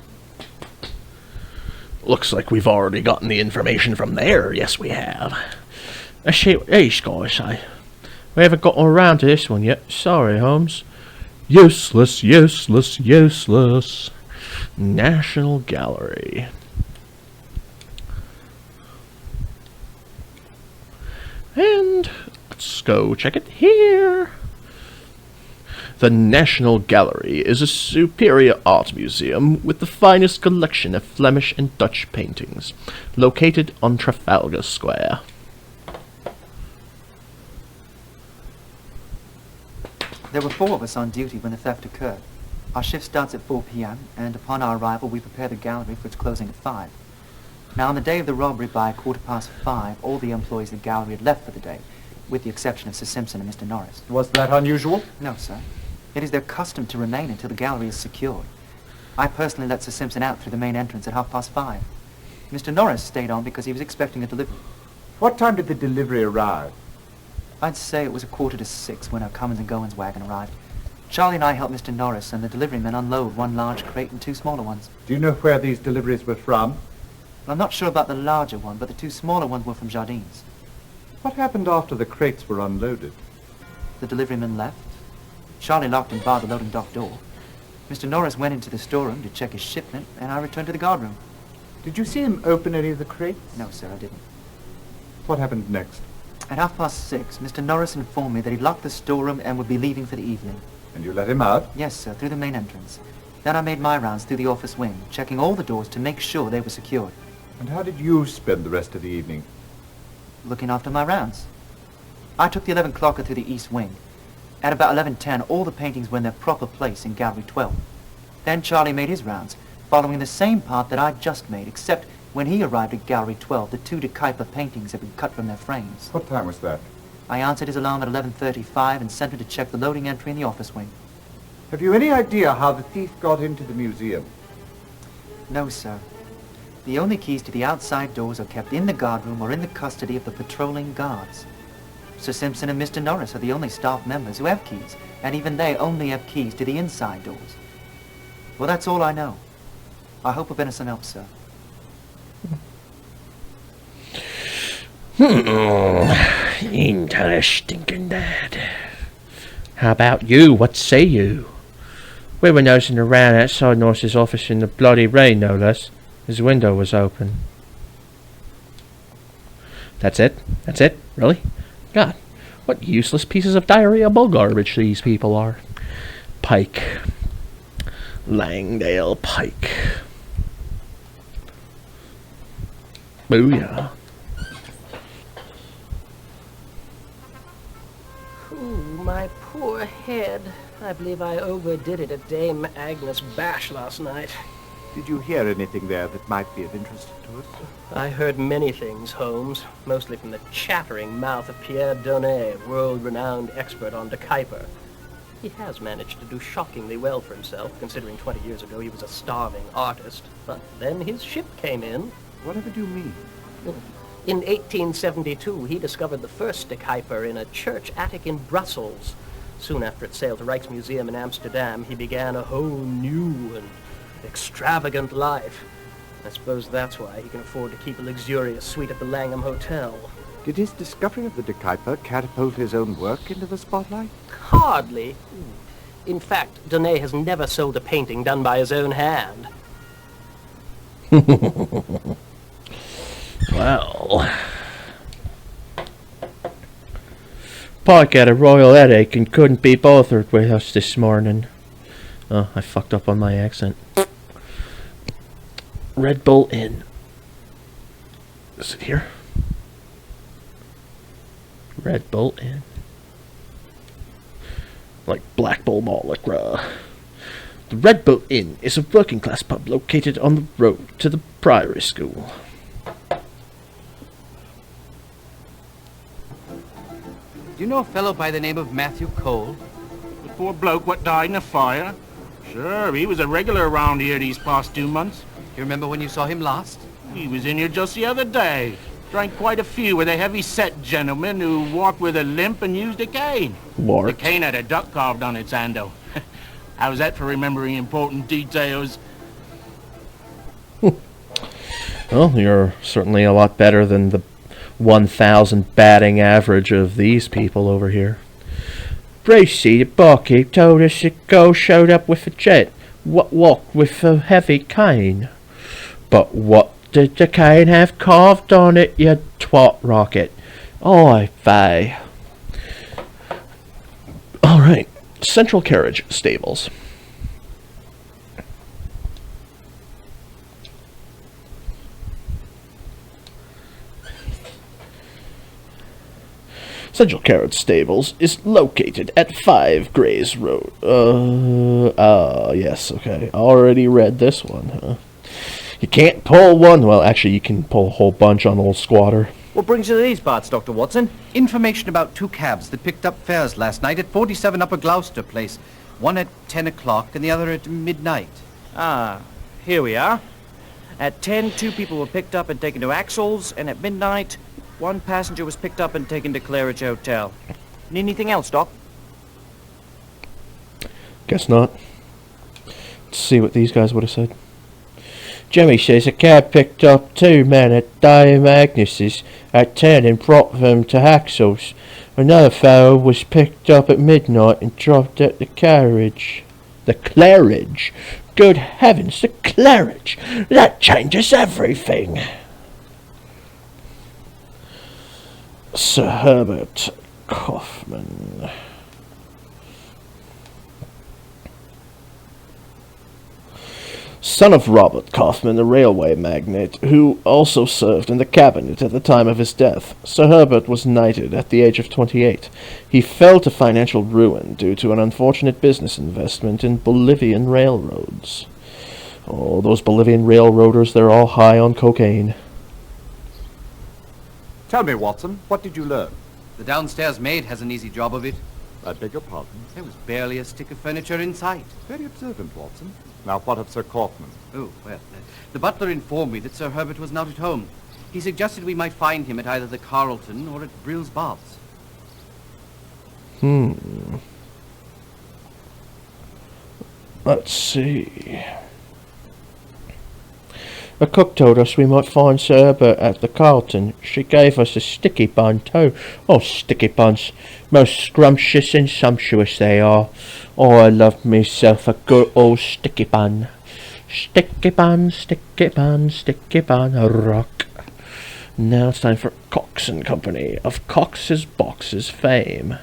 Looks like we've already gotten the information from there. Yes, we have. Hey, guys, we haven't gotten around to this one yet. Sorry, Holmes. Useless, useless, useless. National Gallery. And let's go check it here. The National Gallery is a superior art museum with the finest collection of Flemish and Dutch paintings, located on Trafalgar Square. There were 4 of us on duty when the theft occurred. Our shift starts at 4 p.m., and upon our arrival we prepare the gallery for its closing at 5. Now, on the day of the robbery, by 5:15, all the employees of the gallery had left for the day, with the exception of Sir Simpson and Mr. Norris. Was that unusual? No, sir. It is their custom to remain until the gallery is secured. I personally let Sir Simpson out through the main entrance at 5:30. Mr. Norris stayed on because he was expecting a delivery. What time did the delivery arrive? I'd say it was 5:45 when our comings and goings wagon arrived. Charlie and I helped Mr. Norris and the deliveryman unload 1 large crate and 2 smaller ones. Do you know where these deliveries were from? I'm not sure about the larger one, but the 2 smaller ones were from Jardines. What happened after the crates were unloaded? The deliveryman left. Charlie locked and barred the loading dock door. Mr. Norris went into the storeroom to check his shipment, and I returned to the guardroom. Did you see him open any of the crates? No, sir, I didn't. What happened next? At 6:30, Mr. Norris informed me that he'd locked the storeroom and would be leaving for the evening. And you let him out? Yes, sir, through the main entrance. Then I made my rounds through the office wing, checking all the doors to make sure they were secured. And how did you spend the rest of the evening? Looking after my rounds. I took the 11 clocker through the east wing. At about 11:10, all the paintings were in their proper place in Gallery 12. Then Charlie made his rounds, following the same path that I'd just made, except when he arrived at Gallery 12, the 2 de Kuyper paintings had been cut from their frames. What time was that? I answered his alarm at 11:35 and sent him to check the loading entry in the office wing. Have you any idea how the thief got into the museum? No, sir. The only keys to the outside doors are kept in the guardroom or in the custody of the patrolling guards. Sir Simpson and Mr. Norris are the only staff members who have keys, and even they only have keys to the inside doors. Well, that's all I know. I hope I've been of some help, sir. Interesting, Dad. How about you? What say you? We were nosing around outside Norris's office in the bloody rain, no less. His window was open. That's it? That's it? Really? God, what useless pieces of diarrheable garbage these people are. Pike. Langdale Pike. Booyah. Ooh, my poor head. I believe I overdid it at Dame Agnes' bash last night. Did you hear anything there that might be of interest to us? I heard many things, Holmes, mostly from the chattering mouth of Pierre Donnet, world-renowned expert on de Kuyper. He has managed to do shockingly well for himself, considering 20 years ago he was a starving artist. But then his ship came in. Whatever do you mean? In 1872, he discovered the first de Kuyper in a church attic in Brussels. Soon after it sailed to Rijksmuseum in Amsterdam, he began a whole new and extravagant life. I suppose that's why he can afford to keep a luxurious suite at the Langham Hotel. Did his discovery of the De Kuiper catapult his own work into the spotlight? Hardly. In fact, Donnet has never sold a painting done by his own hand. Well, Pike had a royal headache and couldn't be bothered with us this morning. Oh, I fucked up on my accent. Red Bull Inn. Is it here? Red Bull Inn. Like Black Bull Mall, like The Red Bull Inn is a working class pub located on the road to the Priory School. Do you know a fellow by the name of Matthew Cole? The poor bloke what died in a fire? Sure, he was a regular around here these past 2 months. You remember when you saw him last? He was in here just the other day. Drank quite a few with a heavy-set gentleman who walked with a limp and used a cane. What? The cane had a duck carved on its handle. How's that for remembering important details? Well, you're certainly a lot better than the 1,000 batting average of these people over here. Bracy, the barkeep, told us the girl showed up with a jet, what walked with a heavy cane. But what did the cane have carved on it, you twat rocket? Oy vey. Alright, Central Carriage Stables. Central Carriage Stables is located at 5 Grays Road. Yes, okay. Already read this one, huh? You can't pull one. Well, actually, you can pull a whole bunch on old Skwatter. What brings you to these parts, Dr. Watson? Information about 2 cabs that picked up fares last night at 47 Upper Gloucester Place. One at 10 o'clock and the other at midnight. Ah, here we are. At 10, 2 people were picked up and taken to Axel's, and at midnight, 1 passenger was picked up and taken to Claridge Hotel. Need anything else, Doc? Guess not. Let's see what these guys would have said. Jimmy says a cab picked up 2 men at Dame Agnes's at 10 and brought them to Axel's. Another fellow was picked up at midnight and dropped at the carriage. The Claridge? Good heavens, the Claridge! That changes everything! Sir Herbert Kaufman. Son of Robert Kaufman, the railway magnate, who also served in the cabinet at the time of his death. Sir Herbert was knighted at the age of 28. He fell to financial ruin due to an unfortunate business investment in Bolivian railroads. Oh, those Bolivian railroaders, they're all high on cocaine. Tell me, Watson, what did you learn? The downstairs maid has an easy job of it. I beg your pardon? There was barely a stick of furniture in sight. Very observant, Watson. Now, what of Sir Kaufman? Oh, well, the butler informed me that Sir Herbert was not at home. He suggested we might find him at either the Carlton or at Brill's Baths. Let's see. A cook told us we might find Sir Herbert at the Carlton. She gave us a sticky bun too. Oh, sticky buns. Most scrumptious and sumptuous they are. Oh, I love myself a good old sticky bun. Sticky bun, sticky bun, sticky bun, a rock. Now it's time for Cox and Company of Cox's Boxes fame.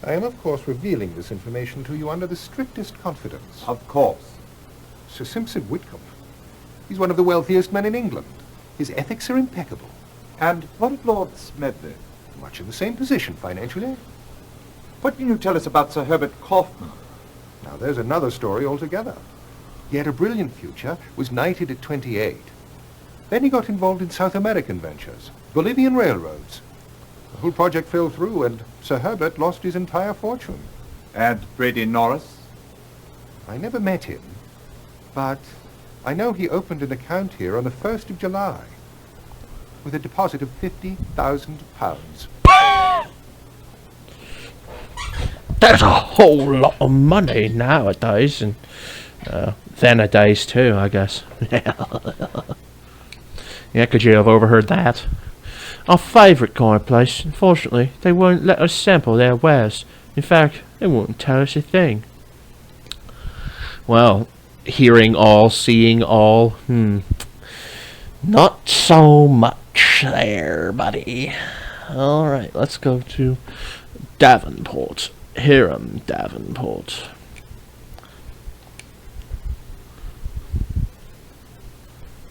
I am, of course, revealing this information to you under the strictest confidence. Of course. Sir Simpson Whitcomb. He's one of the wealthiest men in England. His ethics are impeccable. And what of Lord Smedley? Much in the same position financially. What can you tell us about Sir Herbert Kaufman? Now, there's another story altogether. He had a brilliant future, was knighted at 28. Then he got involved in South American ventures, Bolivian railroads. The whole project fell through, and Sir Herbert lost his entire fortune. And Brady Norris? I never met him, but I know he opened an account here on the 1st of July with a deposit of £50,000. That's a whole lot of money nowadays, and Then a days too, I guess. Yeah, could you have overheard that? Our favourite kind of place. Unfortunately, they won't let us sample their wares. In fact, they won't tell us a thing. Well, hearing all, seeing all, not so much there, buddy. Alright, let's go to Davenport. Hiram Davenport.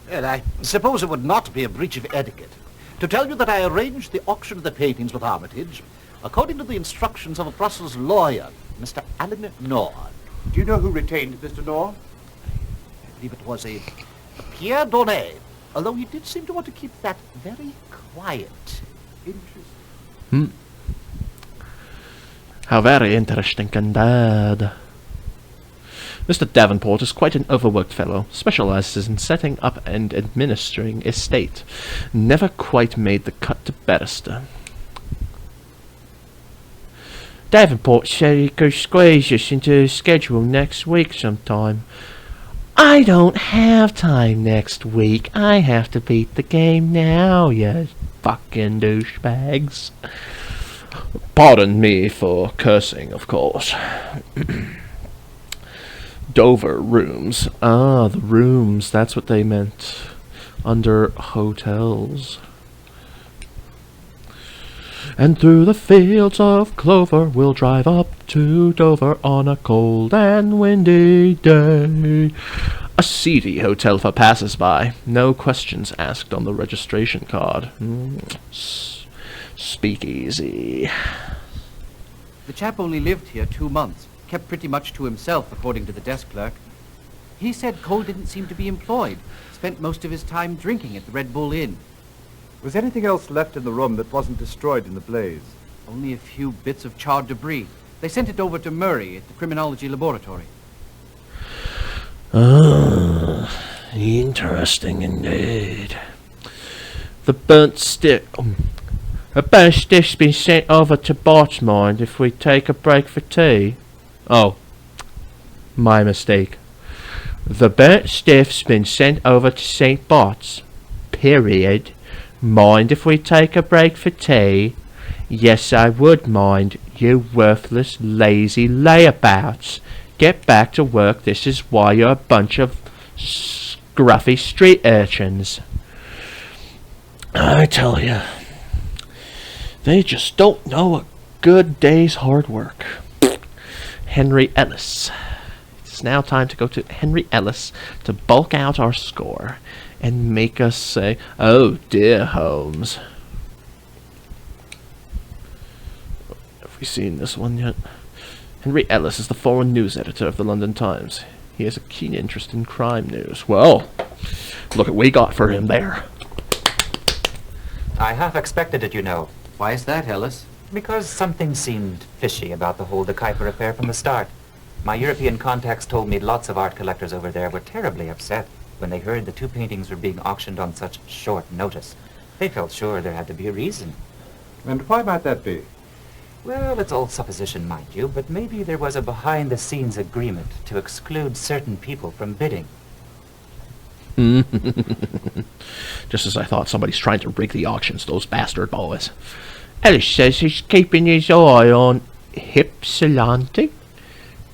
Well, I suppose it would not be a breach of etiquette to tell you that I arranged the auction of the paintings with Armitage according to the instructions of a Brussels lawyer, Mr. Alan Nord. Do you know who retained Mr. Nord? I believe it was a Pierre Donnet, although he did seem to want to keep that very quiet. Interesting. How very interesting indeed. Mr. Davenport is quite an overworked fellow, specializes in setting up and administering estate. Never quite made the cut to barrister. Davenport said he could squeeze us into his schedule next week sometime. I don't have time next week. I have to beat the game now, you fucking douchebags. Pardon me for cursing, of course. Dover rooms. Ah, the rooms. That's what they meant. Under hotels. And through the fields of clover we'll drive up to Dover on a cold and windy day. A seedy hotel for passers-by. No questions asked on the registration card. Speakeasy. The chap only lived here 2 months. Kept pretty much to himself, according to the desk clerk. He said Cole didn't seem to be employed. Spent most of his time drinking at the Red Bull Inn. Was anything else left in the room that wasn't destroyed in the blaze? Only a few bits of charred debris. They sent it over to Murray at the criminology laboratory. Ah, interesting indeed. The burnt stick. A burnt stick's been sent over to Bart's mind if we take a break for tea. Oh, my mistake. The burnt stiff's been sent over to St. Bart's. Period. Mind if we take a break for tea? Yes, I would mind, you worthless, lazy layabouts. Get back to work. This is why you're a bunch of scruffy street urchins. I tell you, they just don't know a good day's hard work. Henry Ellis. It's now time to go to Henry Ellis to bulk out our score and make us say, "Oh dear, Holmes." Have we seen this one yet? Henry Ellis is the foreign news editor of the London Times. He has a keen interest in crime news. Well, look what we got for him there. I half expected it, you know. Why is that, Ellis? Because something seemed fishy about the whole De Kuyper affair from the start. My European contacts told me lots of art collectors over there were terribly upset when they heard the 2 paintings were being auctioned on such short notice. They felt sure there had to be a reason. And why might that be? Well, it's all supposition, mind you, but maybe there was a behind-the-scenes agreement to exclude certain people from bidding. Just as I thought, somebody's trying to rig the auctions, those bastard boys. Ellis says he's keeping his eye on Ypsilanti.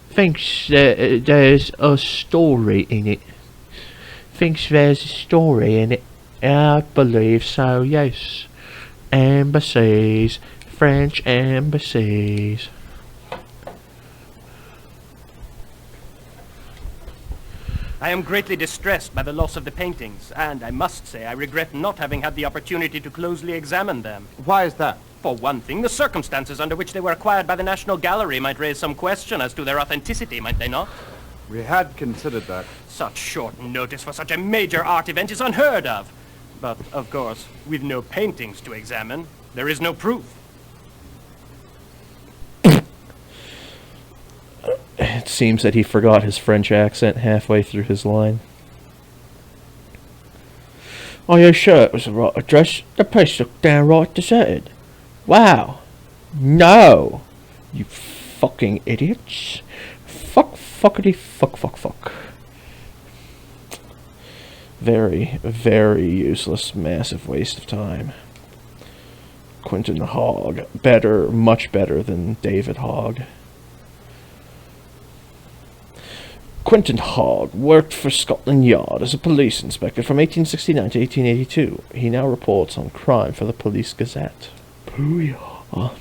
Thinks there's a story in it. I believe so, yes. Embassies. French embassies. I am greatly distressed by the loss of the paintings, and I must say I regret not having had the opportunity to closely examine them. Why is that? For one thing, the circumstances under which they were acquired by the National Gallery might raise some question as to their authenticity, might they not? We had considered that. Such short notice for such a major art event is unheard of. But, of course, with no paintings to examine, there is no proof. It seems that he forgot his French accent halfway through his line. Are you sure it was the right address? The place looked downright deserted. Wow. No. You fucking idiots. Fuck, fuckity, fuck, fuck, fuck. Very, very useless, massive waste of time. Quentin Hogg. Better, much better than David Hogg. Quentin Hogg worked for Scotland Yard as a police inspector from 1869 to 1882. He now reports on crime for the Police Gazette. Booyah.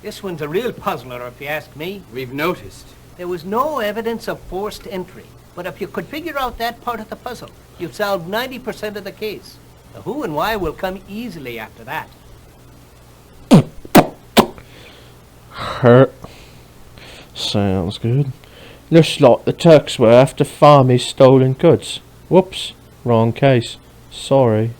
This one's a real puzzler, if you ask me. We've noticed. There was no evidence of forced entry, but if you could figure out that part of the puzzle, you've solved 90% of the case. The who and why will come easily after that. Hurt. Sounds good. Looks like the Turks were after Farmy's stolen goods. Whoops. Wrong case. Sorry.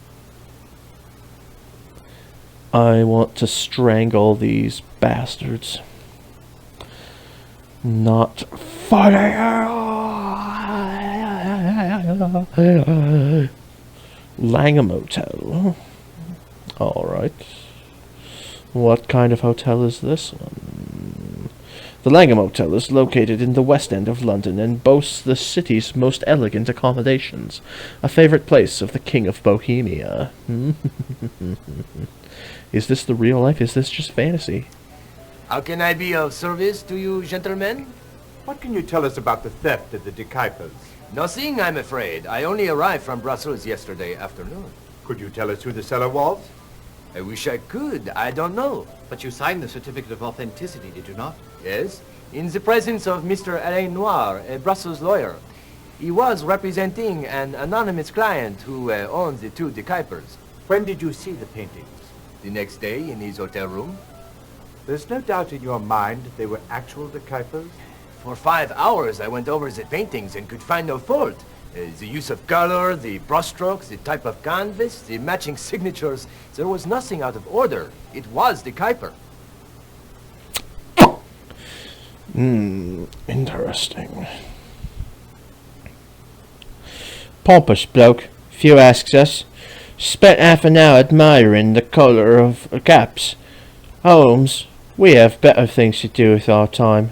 I want to strangle these bastards. Not funny. Langham Hotel. Alright. What kind of hotel is this one? The Langham Hotel is located in the West End of London and boasts the city's most elegant accommodations. A favorite place of the King of Bohemia. Is this the real life? Is this just fantasy? How can I be of service to you, gentlemen? What can you tell us about the theft of the De Kuypers? Nothing, I'm afraid. I only arrived from Brussels yesterday afternoon. Could you tell us who the seller was? I wish I could. I don't know. But you signed the certificate of authenticity, did you not? Yes, in the presence of Mr. Alain Noir, a Brussels lawyer. He was representing an anonymous client who owns the two De Kuypers. When did you see the paintings? The next day in his hotel room. There's no doubt in your mind they were actual De Kuypers? For 5 hours I went over the paintings and could find no fault. The use of color, the brushstrokes, the type of canvas, the matching signatures. There was nothing out of order. It was De Kuyper. Interesting. Pompous bloke, if you asks us. Spent half an hour admiring the colour of caps. Holmes, we have better things to do with our time.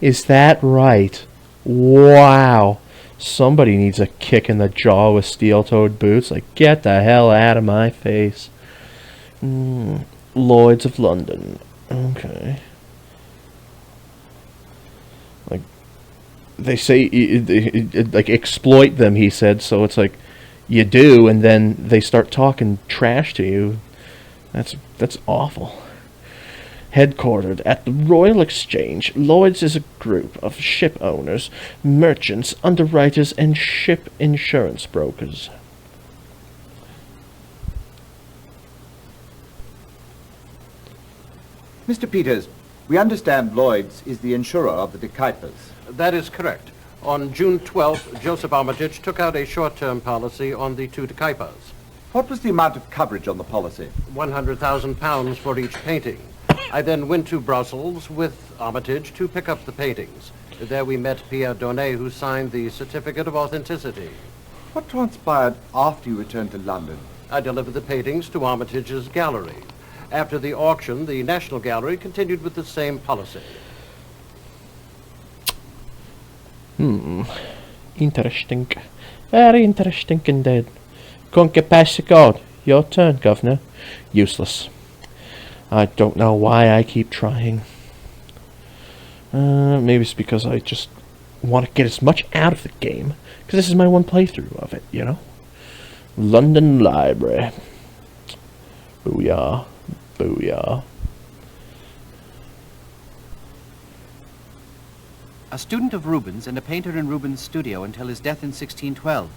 Is that right? Wow. Somebody needs a kick in the jaw with steel-toed boots. Like, get the hell out of my face. Lloyd's of London. Okay. Like, they say, like, exploit them, he said, so it's like, you do, and then they start talking trash to you. That's awful. Headquartered at the Royal Exchange, Lloyd's is a group of ship owners, merchants, underwriters, and ship insurance brokers. Mr. Peters, we understand Lloyd's is the insurer of the De Kuypers. That is correct. On June 12th, Joseph Armitage took out a short-term policy on the two De Kuypers. What was the amount of coverage on the policy? £100,000 for each painting. I then went to Brussels with Armitage to pick up the paintings. There we met Pierre Donnet, who signed the certificate of authenticity. What transpired after you returned to London? I delivered the paintings to Armitage's gallery. After the auction, the National Gallery continued with the same policy. Interesting. Very interesting indeed. Couldn't get past the code. Your turn, Governor. Useless. I don't know why I keep trying. Maybe it's because I just want to get as much out of the game. Because this is my one playthrough of it, you know? London Library. Booyah. Booyah. A student of Rubens and a painter in Rubens' studio until his death in 1612.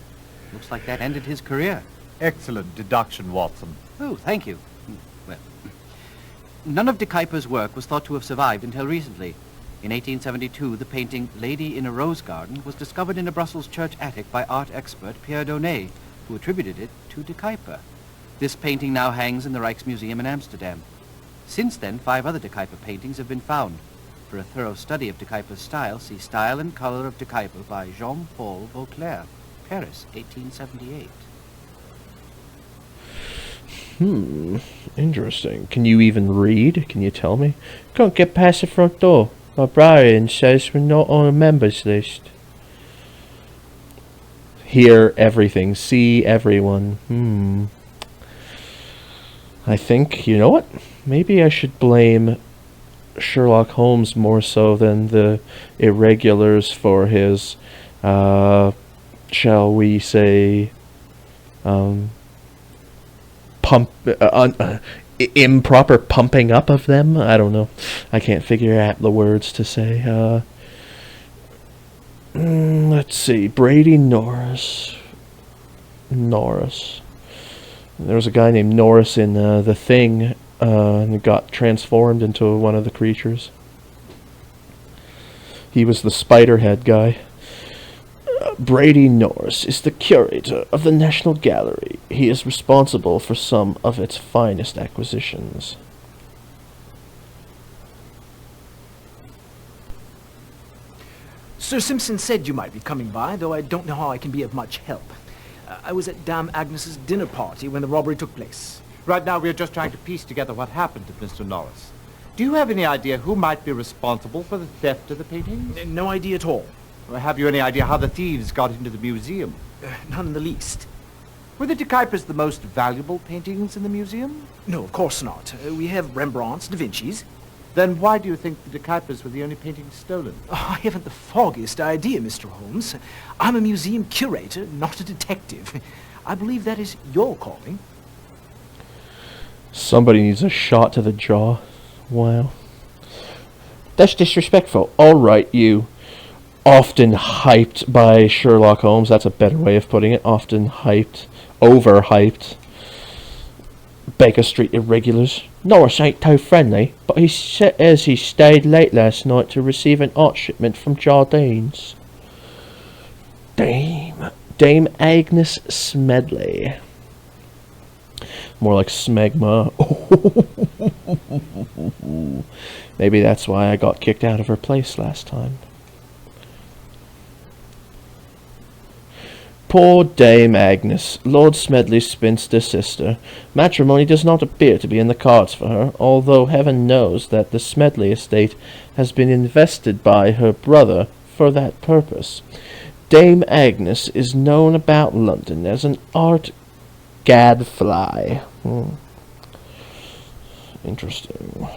Looks like that ended his career. Excellent deduction, Watson. Oh, thank you. Well, none of De Kuyper's work was thought to have survived until recently. In 1872, the painting Lady in a Rose Garden was discovered in a Brussels church attic by art expert Pierre Donnet, who attributed it to De Kuyper. This painting now hangs in the Rijksmuseum in Amsterdam. Since then, 5 other De Kuyper paintings have been found. For a thorough study of De Kuyper's style, see Style and Color of De Kuyper by Jean-Paul Beauclerc, Paris, 1878. Interesting. Can you even read? Can you tell me? Can't get past the front door. Librarian says we're not on a members list. Hear everything. See everyone. I think, you know what? Maybe I should blame Sherlock Holmes more so than the irregulars for his, shall we say, improper pumping up of them. I don't know. I can't figure out the words to say. Let's see. Brady Norris. There was a guy named Norris in The Thing, and got transformed into one of the creatures. He was the Spiderhead guy. Brady Norris is the curator of the National Gallery. He is responsible for some of its finest acquisitions. Sir Simpson said you might be coming by, though I don't know how I can be of much help. I was at Dame Agnes's dinner party when the robbery took place. Right now we are just trying to piece together what happened to Mr. Norris. Do you have any idea who might be responsible for the theft of the paintings? No idea at all. Or have you any idea how the thieves got into the museum? None in the least. Were the de Kuypers the most valuable paintings in the museum? No, of course not. We have Rembrandt's, Da Vinci's. Then why do you think the de Kuypers were the only paintings stolen? Oh, I haven't the foggiest idea, Mr. Holmes. I'm a museum curator, not a detective. I believe that is your calling. Somebody needs a shot to the jaw. Wow. That's disrespectful. Alright, you. Often hyped by Sherlock Holmes. That's a better way of putting it. Often hyped. Overhyped. Baker Street irregulars. Norris ain't too friendly, but he says he stayed late last night to receive an art shipment from Jardine's. Dame Agnes Smedley. More like Smegma. Maybe that's why I got kicked out of her place last time. Poor Dame Agnes, Lord Smedley's spinster sister. Matrimony does not appear to be in the cards for her, although heaven knows that the Smedley estate has been invested by her brother for that purpose. Dame Agnes is known about London as an art gadfly. Interesting.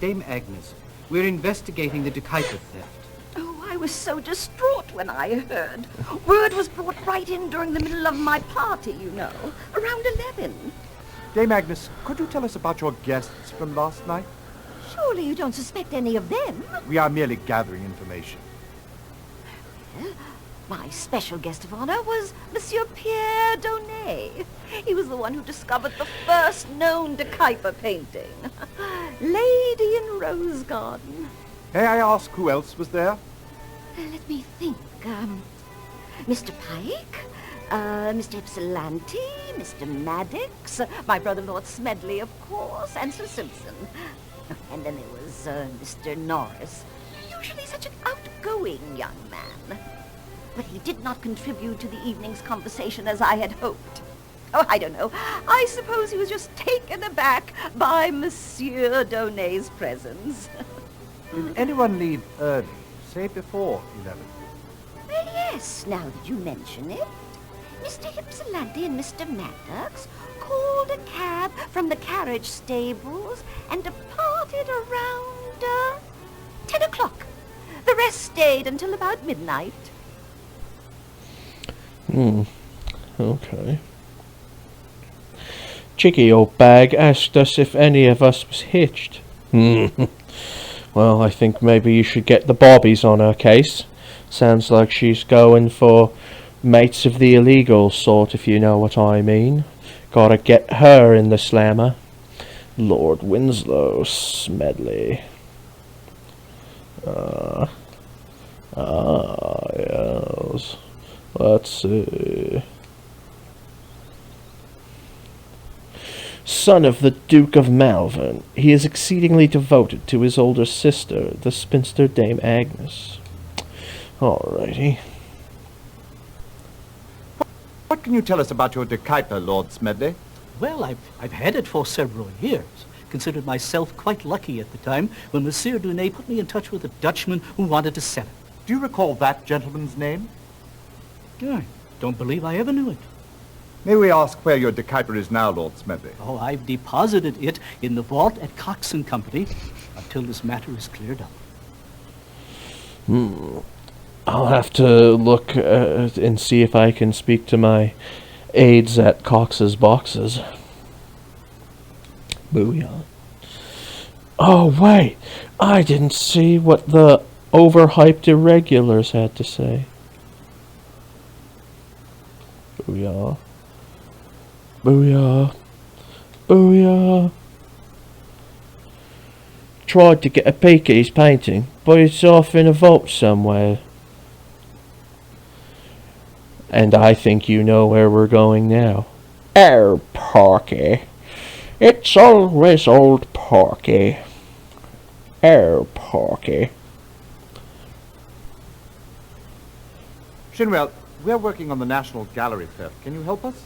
Dame Agnes, we're investigating the de Kuyper theft. I was so distraught when I heard. Word was brought right in during the middle of my party, you know, around 11. Dame Agnes, could you tell us about your guests from last night? Surely you don't suspect any of them? We are merely gathering information. Well, my special guest of honor was Monsieur Pierre Donnet. He was the one who discovered the first known de Kuyper painting. Lady in Rose Garden. May I ask who else was there? Let me think. Mr. Pike, Mr. Ypsilanti, Mr. Maddox, my brother Lord Smedley, of course, and Sir Simpson. And then there was Mr. Norris, usually such an outgoing young man. But he did not contribute to the evening's conversation as I had hoped. Oh, I don't know. I suppose he was just taken aback by Monsieur Donnet's presence. Did anyone leave early? Say before 11. Well, yes, now that you mention it. Mr. Ypsilanti and Mr. Maddox called a cab from the carriage stables and departed around 10 o'clock. The rest stayed until about midnight. Okay. Chicky old bag asked us if any of us was hitched. Well, I think maybe you should get the bobbies on her case. Sounds like she's going for mates of the illegal sort, if you know what I mean. Gotta get her in the slammer. Lord Winslow Smedley. Yes. Let's see. Son of the Duke of Malvern, he is exceedingly devoted to his older sister, the spinster Dame Agnes. Alrighty. What can you tell us about your de Kuyper, Lord Smedley? Well, I've had it for several years. Considered myself quite lucky at the time when Monsieur Donnet put me in touch with a Dutchman who wanted to sell it. Do you recall that gentleman's name? I don't believe I ever knew it. May we ask where your dekyper is now, Lord Smedley? Oh, I've deposited it in the vault at Cox and Company until this matter is cleared up. I'll have to look and see if I can speak to my aides at Cox's Boxes. Booyah. Oh, wait. I didn't see what the overhyped irregulars had to say. Booyah. Booyah. Booyah. Tried to get a peek at his painting, but it's off in a vault somewhere. And I think you know where we're going now. Oh, Porky. It's always old Porky. Oh, Porky. Shinwell, we're working on the National Gallery theft. Can you help us?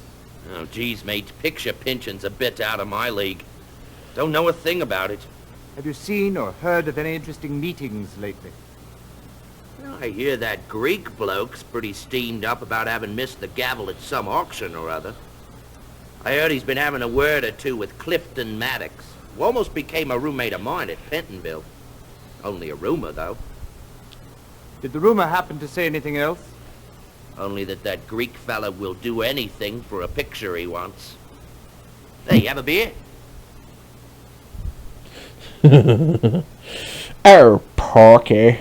Oh, geez, mate. Picture pinching's a bit out of my league. Don't know a thing about it. Have you seen or heard of any interesting meetings lately? I hear that Greek bloke's pretty steamed up about having missed the gavel at some auction or other. I heard he's been having a word or two with Clifton Maddox, who almost became a roommate of mine at Pentonville. Only a rumor, though. Did the rumor happen to say anything else? Only that Greek fella will do anything for a picture he wants. Hey, have a beer? Oh, Porky.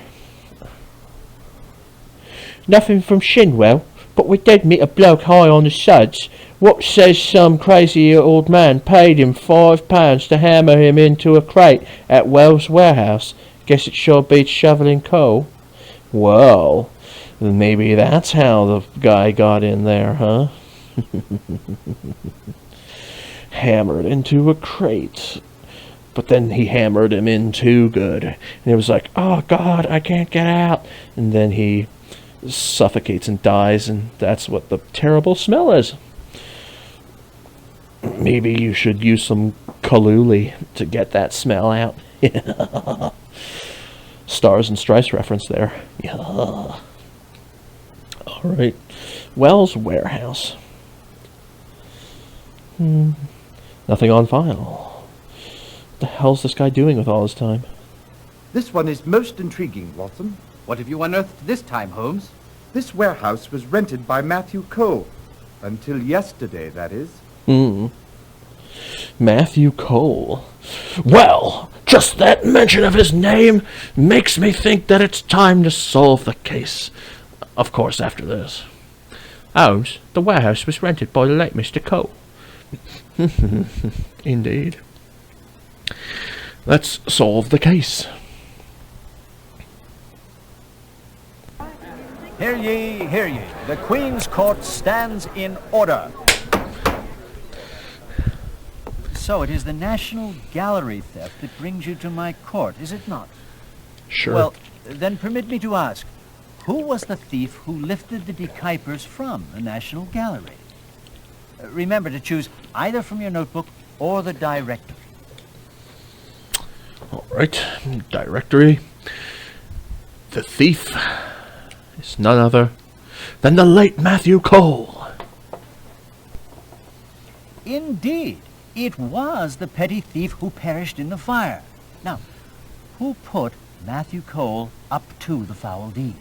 Nothing from Shinwell, but we did meet a bloke high on the suds. What says some crazy old man paid him £5 to hammer him into a crate at Wells' warehouse. Guess it sure beats shoveling coal. Well, maybe that's how the guy got in there, huh? Hammered into a crate. But then he hammered him in too good. And it was like, oh God, I can't get out. And then he suffocates and dies, and that's what the terrible smell is. Maybe you should use some Kaluli to get that smell out. Stars and Stripes reference there. Yeah. Alright. Wells Warehouse. Nothing on file. What the hell's this guy doing with all his time? This one is most intriguing, Watson. What have you unearthed this time, Holmes? This warehouse was rented by Matthew Cole. Until yesterday, that is. Matthew Cole. Well, just that mention of his name makes me think that it's time to solve the case. Of course, after this. Holmes, the warehouse was rented by the late Mr. Cole. Indeed. Let's solve the case. Hear ye, hear ye. The Queen's Court stands in order. So it is the National Gallery theft that brings you to my court, is it not? Sure. Well, then permit me to ask, who was the thief who lifted the dekypers from the National Gallery? Remember to choose either from your notebook or the directory. All right, directory. The thief is none other than the late Matthew Cole. Indeed, it was the petty thief who perished in the fire. Now, who put Matthew Cole up to the foul deed?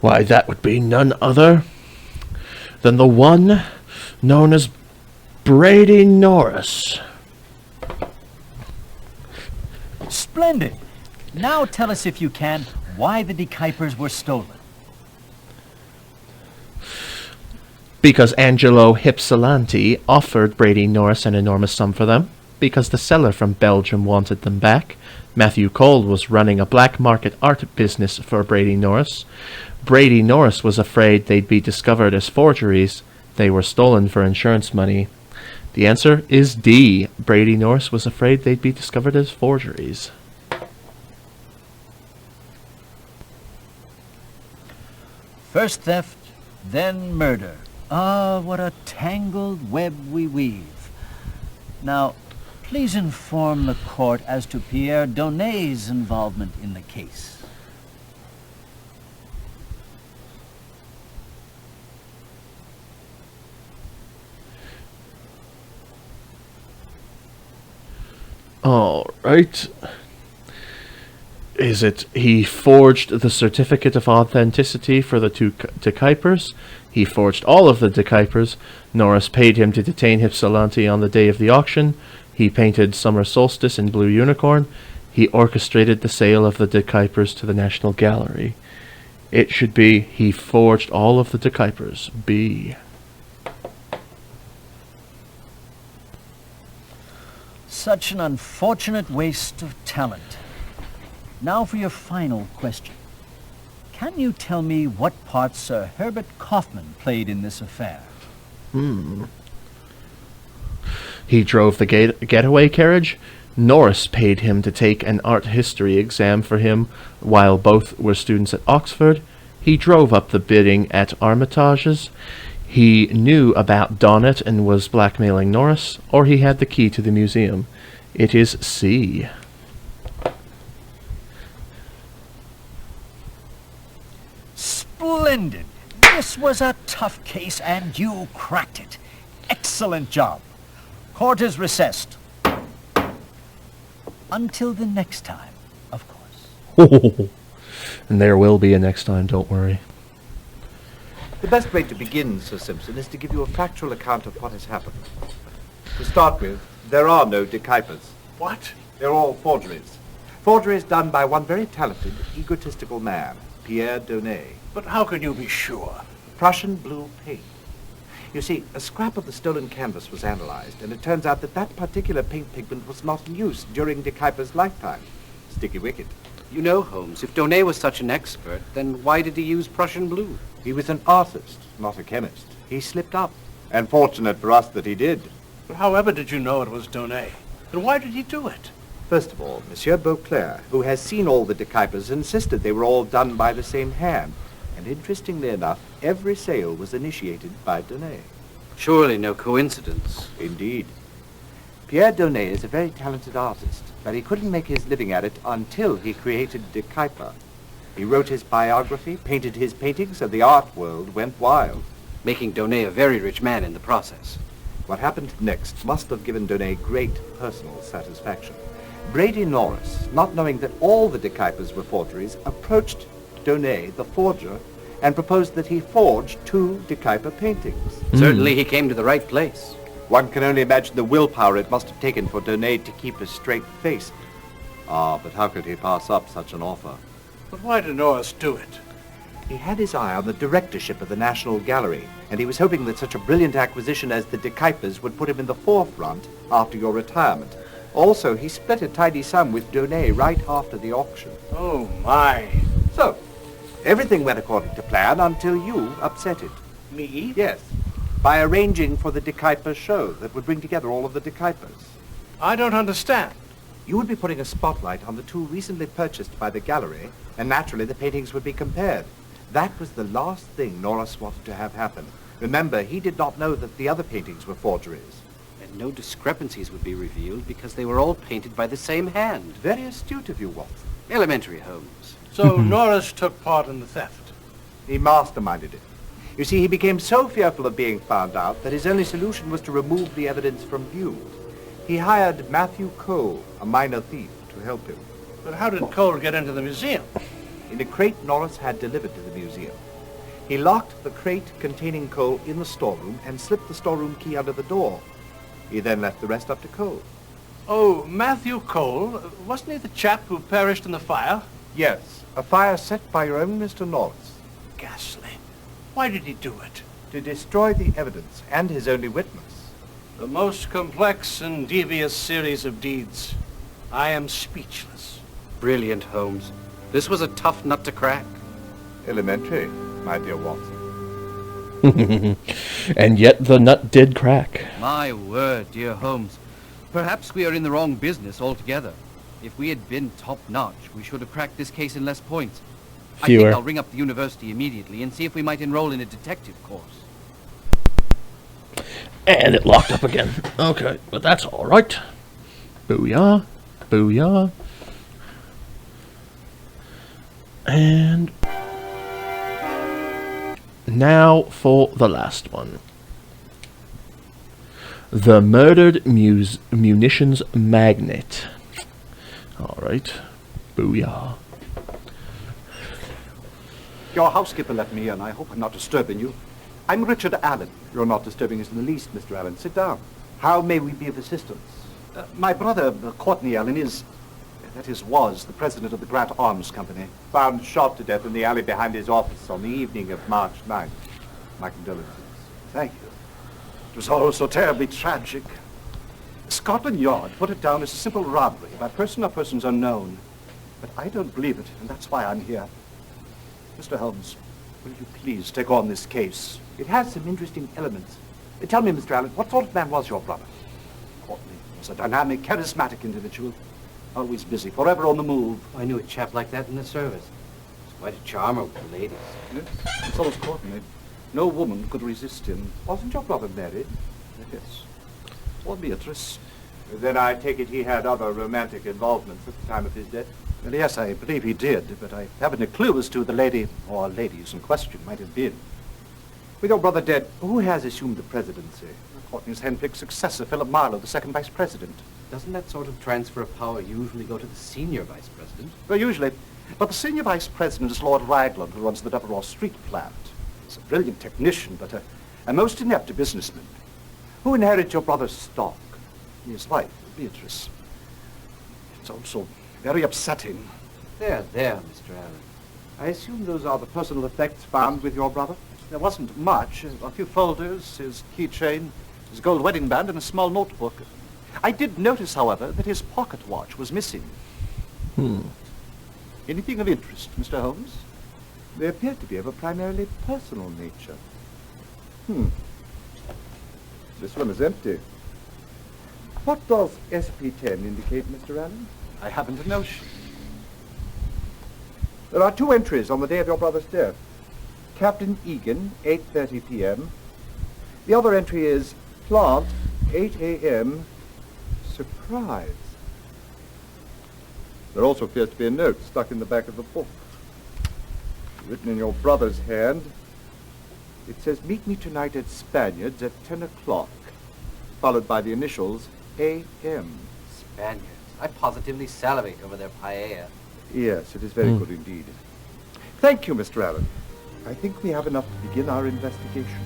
Why, that would be none other than the one known as Brady Norris. Splendid! Now tell us, if you can, why the dekypers were stolen. Because Angelo Hypsilanti offered Brady Norris an enormous sum for them. Because the seller from Belgium wanted them back. Matthew Cole was running a black market art business for Brady Norris. Brady Norris was afraid they'd be discovered as forgeries. They were stolen for insurance money. The answer is D. Brady Norris was afraid they'd be discovered as forgeries. First theft, then murder. Ah, what a tangled web we weave. Now, please inform the court as to Pierre Donnay's involvement in the case. Alright. Is it he forged the certificate of authenticity for the two decipers? He forged all of the decipers. Norris paid him to detain Ypsilanti on the day of the auction. He painted Summer Solstice in Blue Unicorn. He orchestrated the sale of the decipers to the National Gallery. It should be he forged all of the decipers. B. Such an unfortunate waste of talent. Now for your final question. Can you tell me what part Sir Herbert Kaufman played in this affair? He drove the getaway carriage. Norris paid him to take an art history exam for him while both were students at Oxford. He drove up the bidding at Armitage's. He knew about Donnet and was blackmailing Norris, or he had the key to the museum. It is C. Splendid! This was a tough case and you cracked it. Excellent job. Court is recessed. Until the next time, of course. And there will be a next time, don't worry. The best way to begin, Sir Simpson, is to give you a factual account of what has happened. To start with, there are no decipers. What? They're all forgeries. Forgeries done by one very talented, egotistical man, Pierre Donnet. But how can you be sure? Prussian blue paint. You see, a scrap of the stolen canvas was analyzed, and it turns out that that particular paint pigment was not in use during De Kuyper's lifetime. Sticky wicket. You know, Holmes, if Donnet was such an expert, then why did he use Prussian blue? He was an artist, not a chemist. He slipped up. And fortunate for us that he did. But however did you know it was Donnet? And why did he do it? First of all, Monsieur Beauclerk, who has seen all the De Kuypers, insisted they were all done by the same hand. And interestingly enough, every sale was initiated by Donnet. Surely no coincidence. Indeed. Pierre Donnet is a very talented artist, but he couldn't make his living at it until he created De Kuyper. He wrote his biography, painted his paintings, and the art world went wild. Making Donnet a very rich man in the process. What happened next must have given Donnet great personal satisfaction. Brady Norris, not knowing that all the De Kuypers were forgeries, approached Donnet, the forger, and proposed that he forge 2 De Kuyper paintings. Certainly he came to the right place. One can only imagine the willpower it must have taken for Donnet to keep a straight face. But how could he pass up such an offer? But why did Norris do it? He had his eye on the directorship of the National Gallery, and he was hoping that such a brilliant acquisition as the De Kuypers would put him in the forefront after your retirement. Also, he split a tidy sum with Donnet right after the auction. Oh, my. So, everything went according to plan until you upset it. Me? Yes, by arranging for the De Kuyper show that would bring together all of the De Kuypers. I don't understand. You would be putting a spotlight on the 2 recently purchased by the gallery, and naturally the paintings would be compared. That was the last thing Norris wanted to have happen. Remember, he did not know that the other paintings were forgeries. And no discrepancies would be revealed because they were all painted by the same hand. Very astute of you, Watson. Elementary, Holmes. So Norris took part in the theft? He masterminded it. You see, he became so fearful of being found out that his only solution was to remove the evidence from view. He hired Matthew Cole, a minor thief, to help him. But how did Cole get into the museum? In a crate Norris had delivered to the museum. He locked the crate containing Cole in the storeroom and slipped the storeroom key under the door. He then left the rest up to Cole. Oh, Matthew Cole? Wasn't he the chap who perished in the fire? Yes, a fire set by your own Mr. Norris. Ghastly. Why did he do it? To destroy the evidence and his only witness. The most complex and devious series of deeds. I am speechless. Brilliant, Holmes. This was a tough nut to crack. Elementary, my dear Watson. And yet the nut did crack. My word, dear Holmes. Perhaps we are in the wrong business altogether. If we had been top-notch, we should have cracked this case in less points. I think I'll ring up the university immediately and see if we might enroll in a detective course. And it locked up again. Okay, but that's alright. Booyah. Booyah. And now for the last one. The murdered munitions magnate. Alright. Booyah. Your housekeeper let me in. I hope I'm not disturbing you. I'm Richard Allen. You're not disturbing us in the least, Mr. Allen. Sit down. How may we be of assistance? My brother, Courtney Allen, was the president of the Grant Arms Company. Found shot to death in the alley behind his office on the evening of March 9th. My condolences. Thank you. It was all so terribly tragic. Scotland Yard put it down as a simple robbery by person or persons unknown. But I don't believe it, and that's why I'm here. Mr. Holmes, will you please take on this case? It has some interesting elements. Tell me, Mr. Allen, what sort of man was your brother? Courtney was a dynamic, charismatic individual. Always busy, forever on the move. I knew a chap like that in the service. He's quite a charmer with the ladies. Yes, and so was Courtney. No woman could resist him. Wasn't your brother married? Yes. Or Beatrice. Then I take it he had other romantic involvements at the time of his death? Well, yes, I believe he did, but I haven't a clue as to the lady or ladies in question might have been. With your brother dead, who has assumed the presidency? Courtney's hand-picked successor, Philip Marlowe, the second vice president. Doesn't that sort of transfer of power usually go to the senior vice president? Well, usually. But the senior vice president is Lord Raglan, who runs the Devereux Street plant. He's a brilliant technician, but a most inept businessman. Who inherited your brother's stock? His wife, Beatrice. It's also very upsetting. There, Mr. Allen. I assume those are the personal effects found with your brother? There wasn't much. A few folders, his keychain, his gold wedding band, and a small notebook. I did notice, however, that his pocket watch was missing. Anything of interest, Mr. Holmes? They appear to be of a primarily personal nature. This one is empty. What does SP10 indicate, Mr. Allen? I haven't a notion. There are 2 entries on the day of your brother's death. Captain Egan, 8:30 p.m. The other entry is plant, 8 a.m. Surprise. There also appears to be a note stuck in the back of the book. Written in your brother's hand. It says, meet me tonight at Spaniards at 10 o'clock, followed by the initials A.M. Spaniards. I positively salivate over their paella. Yes, it is very good indeed. Thank you, Mr. Allen. I think we have enough to begin our investigation.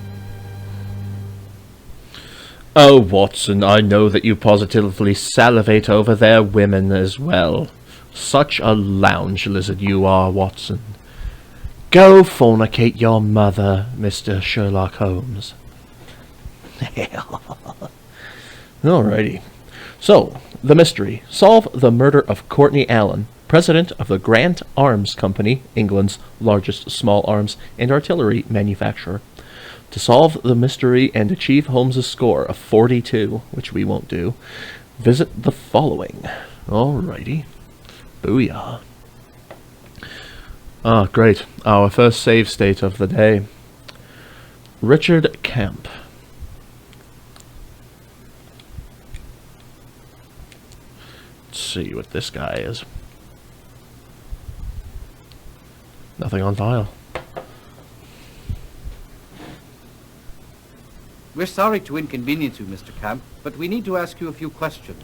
Oh, Watson, I know that you positively salivate over their women as well. Such a lounge lizard you are, Watson. Go fornicate your mother, Mr. Sherlock Holmes. Alrighty. So, the mystery. Solve the murder of Courtney Allen, president of the Grant Arms Company, England's largest small arms and artillery manufacturer. To solve the mystery and achieve Holmes' score of 42, which we won't do, visit the following. Alrighty. Booyah. Ah, great. Our first save state of the day. Richard Camp. Let's see what this guy is. Nothing on file. We're sorry to inconvenience you, Mr. Camp, but we need to ask you a few questions.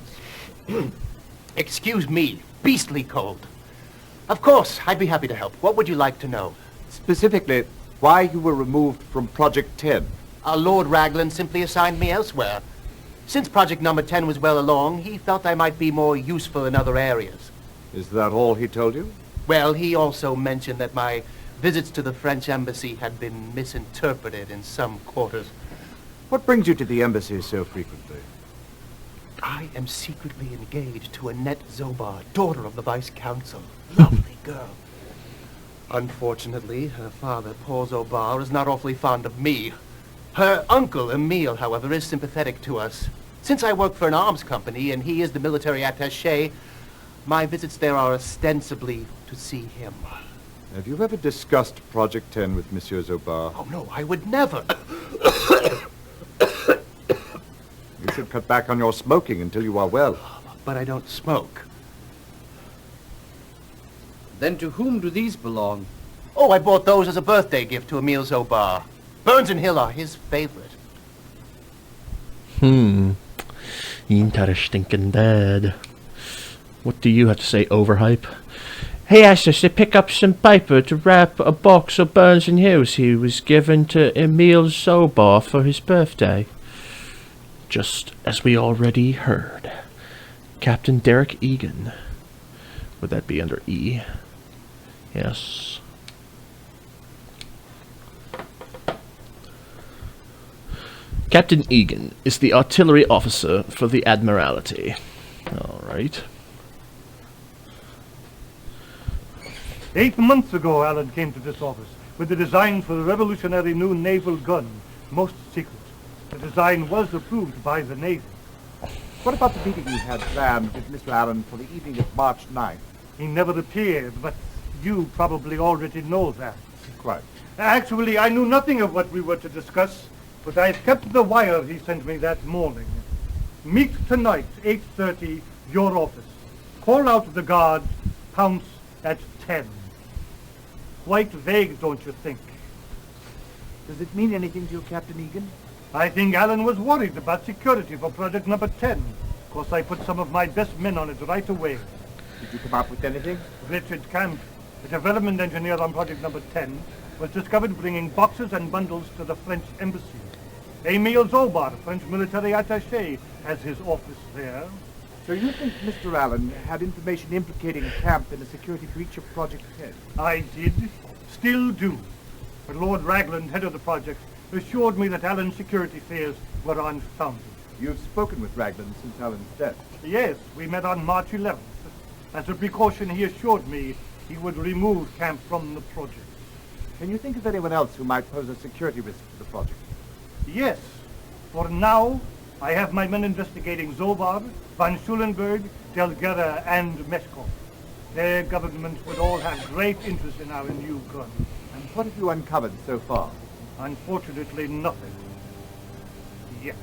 Excuse me, beastly cold. Of course, I'd be happy to help. What would you like to know? Specifically, why you were removed from Project 10. Lord Raglan simply assigned me elsewhere. Since Project Number 10 was well along, he felt I might be more useful in other areas. Is that all he told you? Well, he also mentioned that my visits to the French embassy had been misinterpreted in some quarters. What brings you to the embassy so frequently? I am secretly engaged to Annette Zobar, daughter of the Vice Consul. Lovely girl. Unfortunately, her father, Paul Zobar, is not awfully fond of me. Her uncle, Emile, however, is sympathetic to us. Since I work for an arms company and he is the military attaché, my visits there are ostensibly to see him. Have you ever discussed Project 10 with Monsieur Zobar? Oh, no, I would never. You should cut back on your smoking until you are well. But I don't smoke. Then to whom do these belong? Oh, I bought those as a birthday gift to Emile Zobar. Burns and Hill are his favorite. Interesting indeed. What do you have to say, Overhype? He asked us to pick up some paper to wrap a box of Burns and Hughes he was given to Emil Zobar for his birthday. Just as we already heard. Captain Derek Egan. Would that be under E? Yes. Captain Egan is the artillery officer for the Admiralty. Alright. 8 months ago, Allen came to this office with the design for a revolutionary new naval gun, most secret. The design was approved by the Navy. What about the meeting you had planned with Mr. Allen for the evening of March 9th? He never appeared, but you probably already know that. Quite. Actually, I knew nothing of what we were to discuss, but I've kept the wire he sent me that morning. Meet tonight, 8:30, your office. Call out the guards, pounce at 10. Quite vague, don't you think? Does it mean anything to you, Captain Egan? I think Allen was worried about security for project number 10. Of course, I put some of my best men on it right away. Did you come up with anything? Richard Camp, the development engineer on project number 10, was discovered bringing boxes and bundles to the French embassy. Emil Zobar, French military attaché, has his office there. So you think Mr. Allen had information implicating Camp in a security breach of Project 10? I did. Still do. But Lord Ragland, head of the project, assured me that Allen's security fears were unfounded. You've spoken with Ragland since Allen's death? Yes, we met on March 11th. As a precaution, he assured me he would remove Camp from the project. Can you think of anyone else who might pose a security risk to the project? Yes. For now, I have my men investigating Zobar, Van Schulenburg, Delgera, and Meshkov. Their governments would all have great interest in our new gun. And what have you uncovered so far? Unfortunately, nothing. Yet.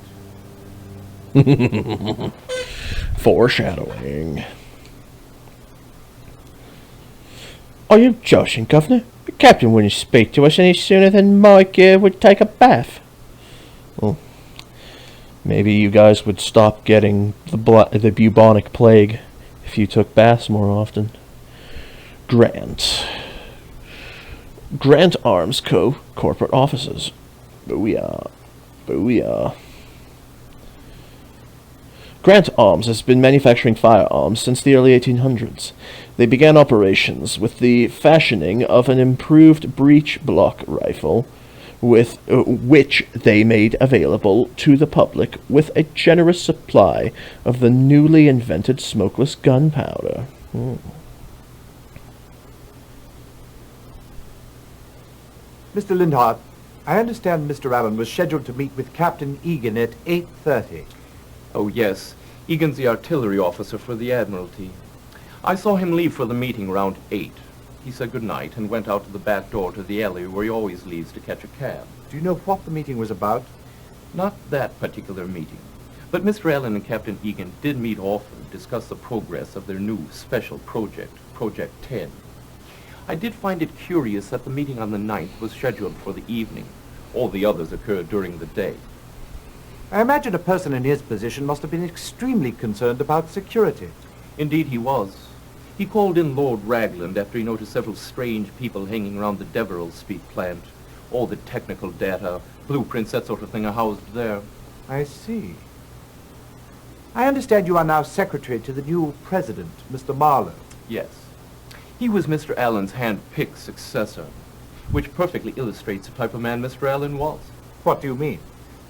Foreshadowing. Are you joshing, Governor? The captain wouldn't speak to us any sooner than Mike would take a bath. Well, maybe you guys would stop getting the bubonic plague if you took baths more often. Grant Arms Co. corporate offices. Booyah. Booyah. Grant Arms has been manufacturing firearms since the early 1800s. They began operations with the fashioning of an improved breech block rifle, with which they made available to the public with a generous supply of the newly invented smokeless gunpowder. Mr. Lindhart, I understand Mr. Allen was scheduled to meet with Captain Egan at 8:30. Oh, yes. Egan's the artillery officer for the Admiralty. I saw him leave for the meeting around 8. He said goodnight and went out to the back door to the alley where he always leaves to catch a cab. Do you know what the meeting was about? Not that particular meeting. But Mr. Allen and Captain Egan did meet often, discuss the progress of their new special project, Project 10. I did find it curious that the meeting on the 9th was scheduled for the evening. All the others occurred during the day. I imagine a person in his position must have been extremely concerned about security. Indeed he was. He called in Lord Ragland after he noticed several strange people hanging around the Deverell Street plant. All the technical data, blueprints, that sort of thing are housed there. I see. I understand you are now secretary to the new president, Mr. Marlowe. Yes. He was Mr. Allen's hand-picked successor, which perfectly illustrates the type of man Mr. Allen was. What do you mean?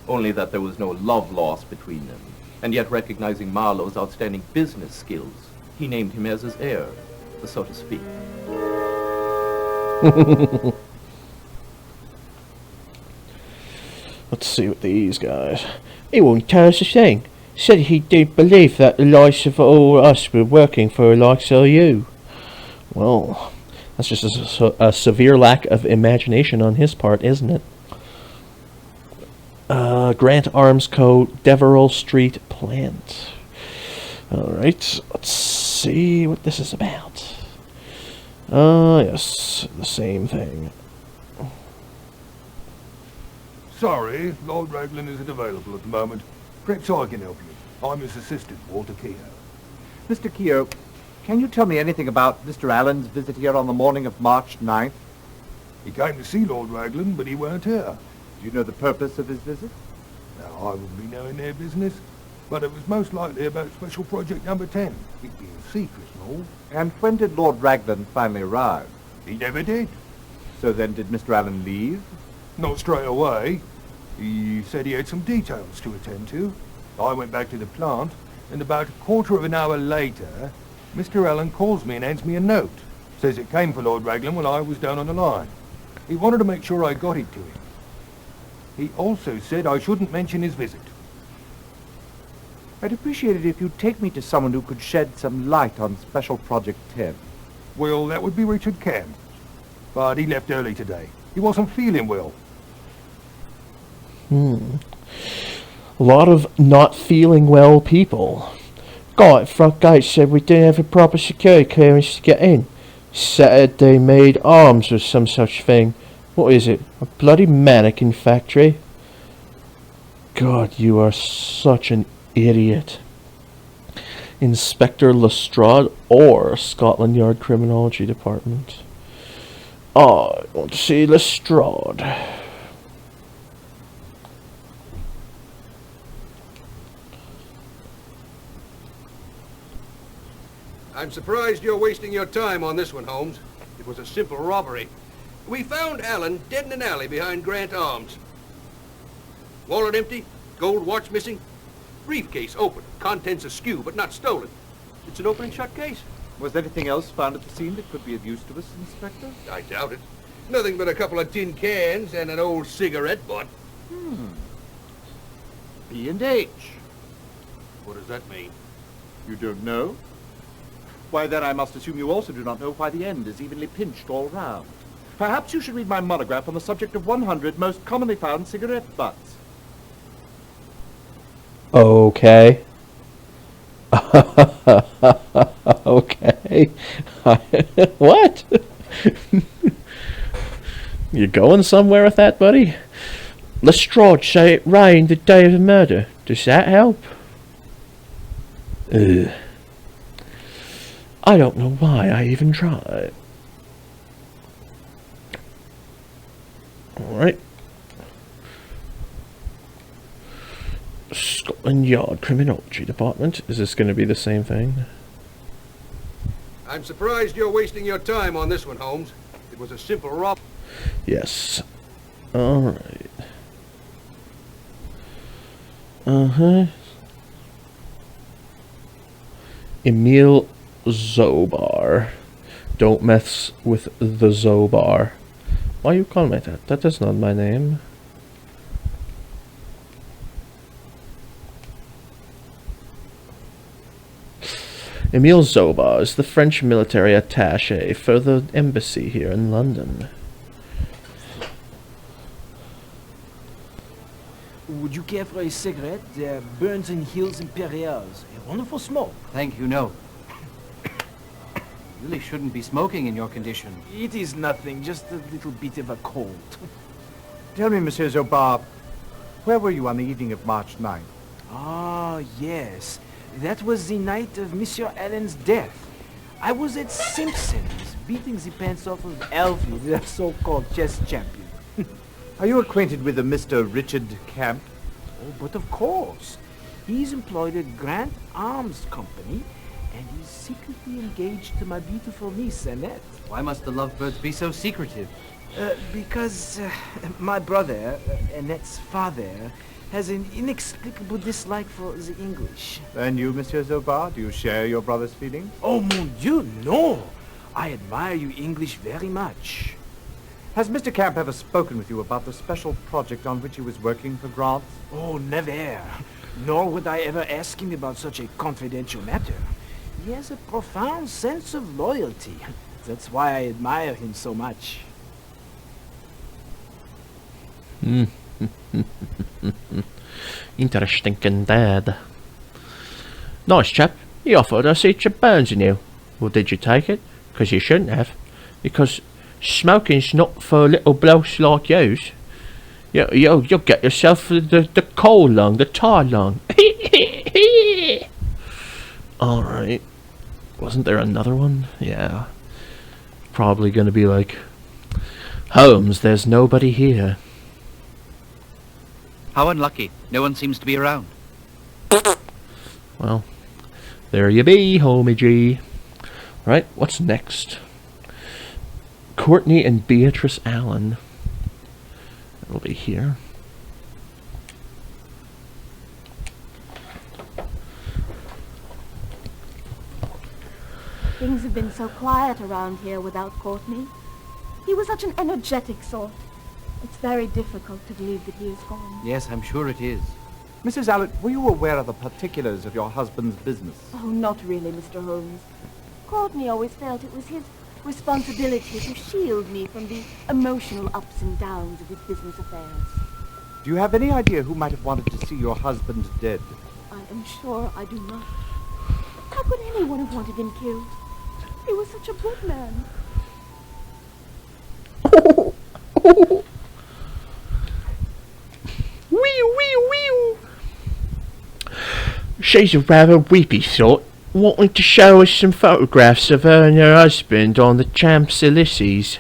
Only that there was no love lost between them, and yet recognizing Marlowe's outstanding business skills, he named him as his heir, so to speak. Let's see what these guys... He won't tell us a thing. Said he didn't believe that the likes of all us were working for the likes of you. Well, that's just a severe lack of imagination on his part, isn't it? Grant Arms Co. Deverell Street plant. Alright, let's see what this is about. Yes, the same thing. Sorry, Lord Raglan isn't available at the moment. Perhaps I can help you. I'm his assistant, Walter Keogh. Mr. Keogh, can you tell me anything about Mr. Allen's visit here on the morning of March 9th? He came to see Lord Raglan, but he weren't here. Do you know the purpose of his visit? Now, I wouldn't be knowing their business, but it was most likely about Special Project Number 10. It being secret and all. And when did Lord Raglan finally arrive? He never did. So then did Mr. Allen leave? Not straight away. He said he had some details to attend to. I went back to the plant, and about a quarter of an hour later, Mr. Allen calls me and hands me a note. Says it came for Lord Raglan while I was down on the line. He wanted to make sure I got it to him. He also said I shouldn't mention his visit. I'd appreciate it if you'd take me to someone who could shed some light on Special Project 10. Well, that would be Richard Kemp. But he left early today. He wasn't feeling well. A lot of not feeling well people. Guy at front gate said we didn't have a proper security clearance to get in. Said they made arms or some such thing. What is it? A bloody mannequin factory? God, you are such an idiot. Inspector Lestrade or Scotland Yard Criminology Department. I want to see Lestrade. I'm surprised you're wasting your time on this one, Holmes. It was a simple robbery. We found Allen dead in an alley behind Grant Arms. Wallet empty, gold watch missing, briefcase open, contents askew but not stolen. It's an open and shut case. Was anything else found at the scene that could be of use to us, Inspector? I doubt it. Nothing but a couple of tin cans and an old cigarette butt. B&H. What does that mean? You don't know? Why, then I must assume you also do not know why the end is evenly pinched all round. Perhaps you should read my monograph on the subject of 100 most commonly found cigarette butts. Okay. Okay. What? You going somewhere with that, buddy? Lestrade say it rained the day of the murder. Does that help? Ugh. I don't know why I even tried. Alright. Scotland Yard Criminology Department. Is this going to be the same thing? I'm surprised you're wasting your time on this one, Holmes. It was a simple robbery. Yes. Alright. Uh-huh. Emil Zobar. Don't mess with the Zobar. Why you call me that? That is not my name. Emile Zobar is the French military attaché for the embassy here in London. Would you care for a cigarette? They're Burns and Hill's Imperials. A wonderful smoke. Thank you, no. You really shouldn't be smoking in your condition. It is nothing, just a little bit of a cold. Tell me, Monsieur Zobar, where were you on the evening of March 9th? Ah, yes. That was the night of Monsieur Allen's death. I was at Simpson's, beating the pants off of Alfie, the so-called chess champion. Are you acquainted with a Mr. Richard Kemp? Oh, but of course. He's employed at Grant Arms Company, and he's secretly engaged to my beautiful niece, Annette. Why must the lovebirds be so secretive? Because my brother, Annette's father, has an inexplicable dislike for the English. And you, Monsieur Zobar, do you share your brother's feelings? Oh, mon Dieu, no! I admire you English very much. Has Mr. Kemp ever spoken with you about the special project on which he was working for Grant? Oh, never. Nor would I ever ask him about such a confidential matter. He has a profound sense of loyalty. That's why I admire him so much. Interesting indeed. Nice chap. He offered us each a Burns and you. Well, did you take it? Because you shouldn't have. Because smoking's not for little blokes like yous. You'll get yourself the coal lung, the tar lung. Alright. Wasn't there another one? Yeah. Probably gonna be like, Holmes, there's nobody here. How unlucky. No one seems to be around. Well, there you be, homie G. Right, what's next? Courtney and Beatrice Allen. It'll be here. Things have been so quiet around here without Courtney. He was such an energetic sort. It's very difficult to believe that he is gone. Yes, I'm sure it is. Mrs. Allen, were you aware of the particulars of your husband's business? Oh, not really, Mr. Holmes. Courtney always felt it was his responsibility to shield me from the emotional ups and downs of his business affairs. Do you have any idea who might have wanted to see your husband dead? I am sure I do not. How could anyone have wanted him killed? He was such a good man. Wee. She's a rather weepy sort, wanting to show us some photographs of her and her husband on the Champs-Élysées.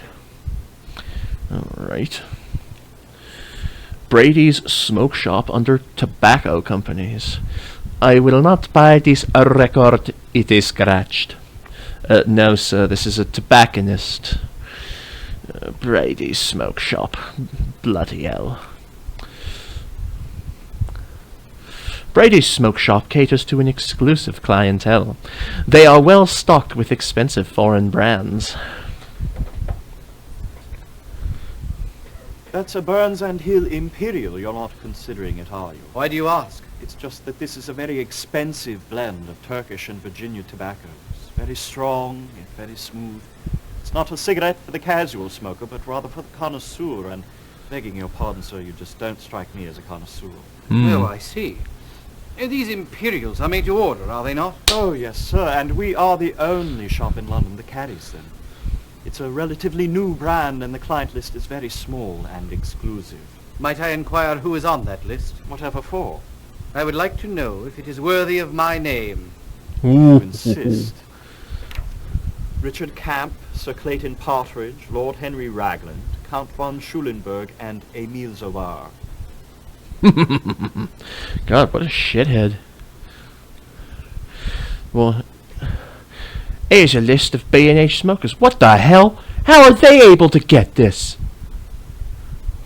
Alright. Brady's smoke shop under tobacco companies. I will not buy this record, it is scratched. No, sir, this is a tobacconist. Brady's smoke shop. Bloody hell. Brady's smoke shop caters to an exclusive clientele. They are well stocked with expensive foreign brands. That's a Burns and Hill Imperial. You're not considering it, are you? Why do you ask? It's just that this is a very expensive blend of Turkish and Virginia tobaccos. Very strong, yet very smooth. It's not a cigarette for the casual smoker, but rather for the connoisseur, and begging your pardon, sir, you just don't strike me as a connoisseur. Oh, I see. These Imperials are made to order, are they not? Oh, yes, sir, and we are the only shop in London that carries them. It's a relatively new brand, and the client list is very small and exclusive. Might I inquire who is on that list? Whatever for? I would like to know if it is worthy of my name. You insist. Richard Camp, Sir Clayton Partridge, Lord Henry Ragland, Count von Schulenburg, and Emile Zobar. God, what a shithead. Well, here's a list of B&H smokers. What the hell? How are they able to get this?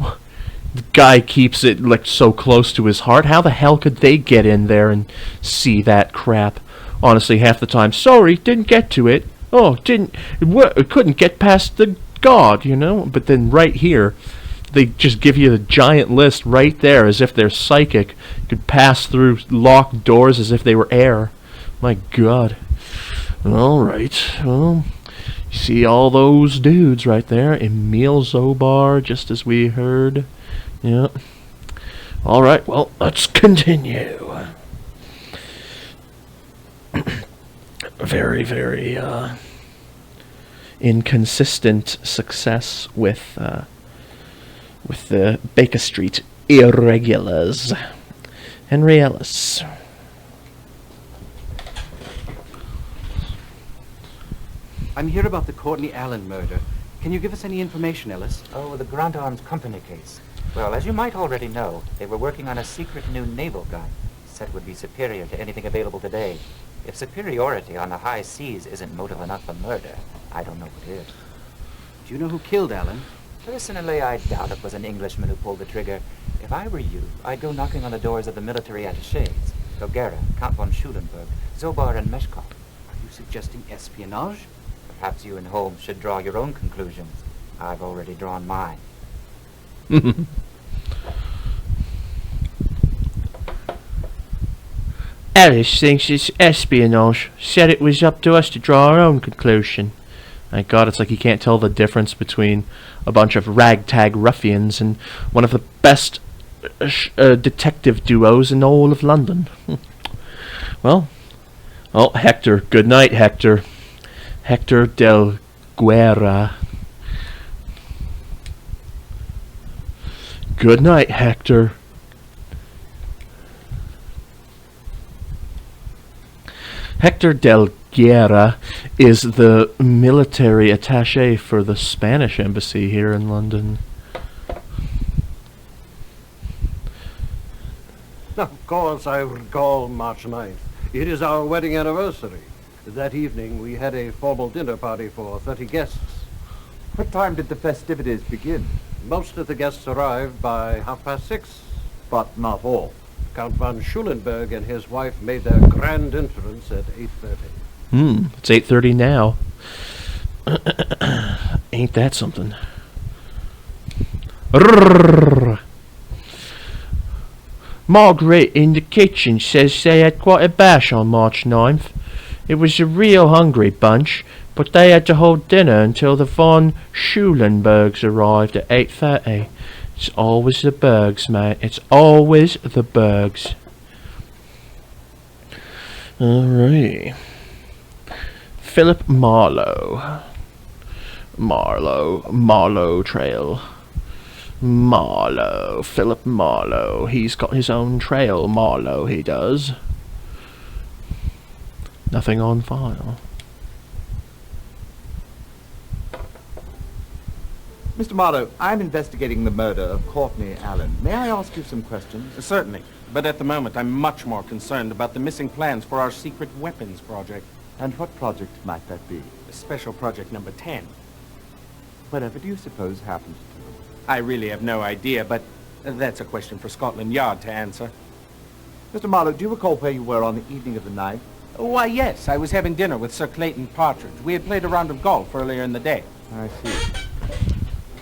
The guy keeps it like so close to his heart. How the hell could they get in there and see that crap? Honestly, half the time, sorry, didn't get to it. Oh, couldn't get past the guard, you know? But then right here, they just give you the giant list right there as if they're psychic. Could pass through locked doors as if they were air. My God. Alright, well, you see all those dudes right there. Emile Zobar, just as we heard. Yeah. Alright, well, let's continue. Very, very, inconsistent success with the Baker Street irregulars. Henry Ellis. I'm here about the Courtney Allen murder. Can you give us any information, Ellis? Oh, the Grand Arms Company case. Well, as you might already know, they were working on a secret new naval gun, said would be superior to anything available today. If superiority on the high seas isn't motive enough for murder, I don't know what is. Do you know who killed Allen? Personally, I doubt it was an Englishman who pulled the trigger. If I were you, I'd go knocking on the doors of the military attachés. Gogera, Count von Schulenburg, Zobar, and Meshkov. Are you suggesting espionage? Perhaps you and Holmes should draw your own conclusions. I've already drawn mine. Alice thinks it's espionage. Said it was up to us to draw our own conclusion. My God, it's like you can't tell the difference between a bunch of ragtag ruffians and one of the best detective duos in all of London. Well, Hector. Good night, Hector. Hector del Guerra. Good night, Hector. Hector del Guerra is the military attaché for the Spanish embassy here in London. Of course, I recall March 9th. It is our wedding anniversary. That evening, we had a formal dinner party for 30 guests. What time did the festivities begin? Most of the guests arrived by 6:30. But not all. Count von Schulenberg and his wife made their grand entrance at 8:30. It's 8:30 now. Ain't that something? Margaret in the kitchen says they had quite a bash on March 9th. It was a real hungry bunch, but they had to hold dinner until the von Schulenbergs arrived at 8:30. It's always the Bergs, mate. It's always the Bergs. Alright. Philip Marlowe. Marlowe Trail. Marlowe. Philip Marlowe. He's got his own trail, Marlowe, he does. Nothing on file. Mr. Marlowe, I'm investigating the murder of Courtney Allen. May I ask you some questions? Certainly. But at the moment, I'm much more concerned about the missing plans for our secret weapons project. And what project might that be? Special project number 10. Whatever do you suppose happened to them? I really have no idea, but that's a question for Scotland Yard to answer. Mr. Marlowe, do you recall where you were on the evening of the night? Why, yes. I was having dinner with Sir Clayton Partridge. We had played a round of golf earlier in the day. I see.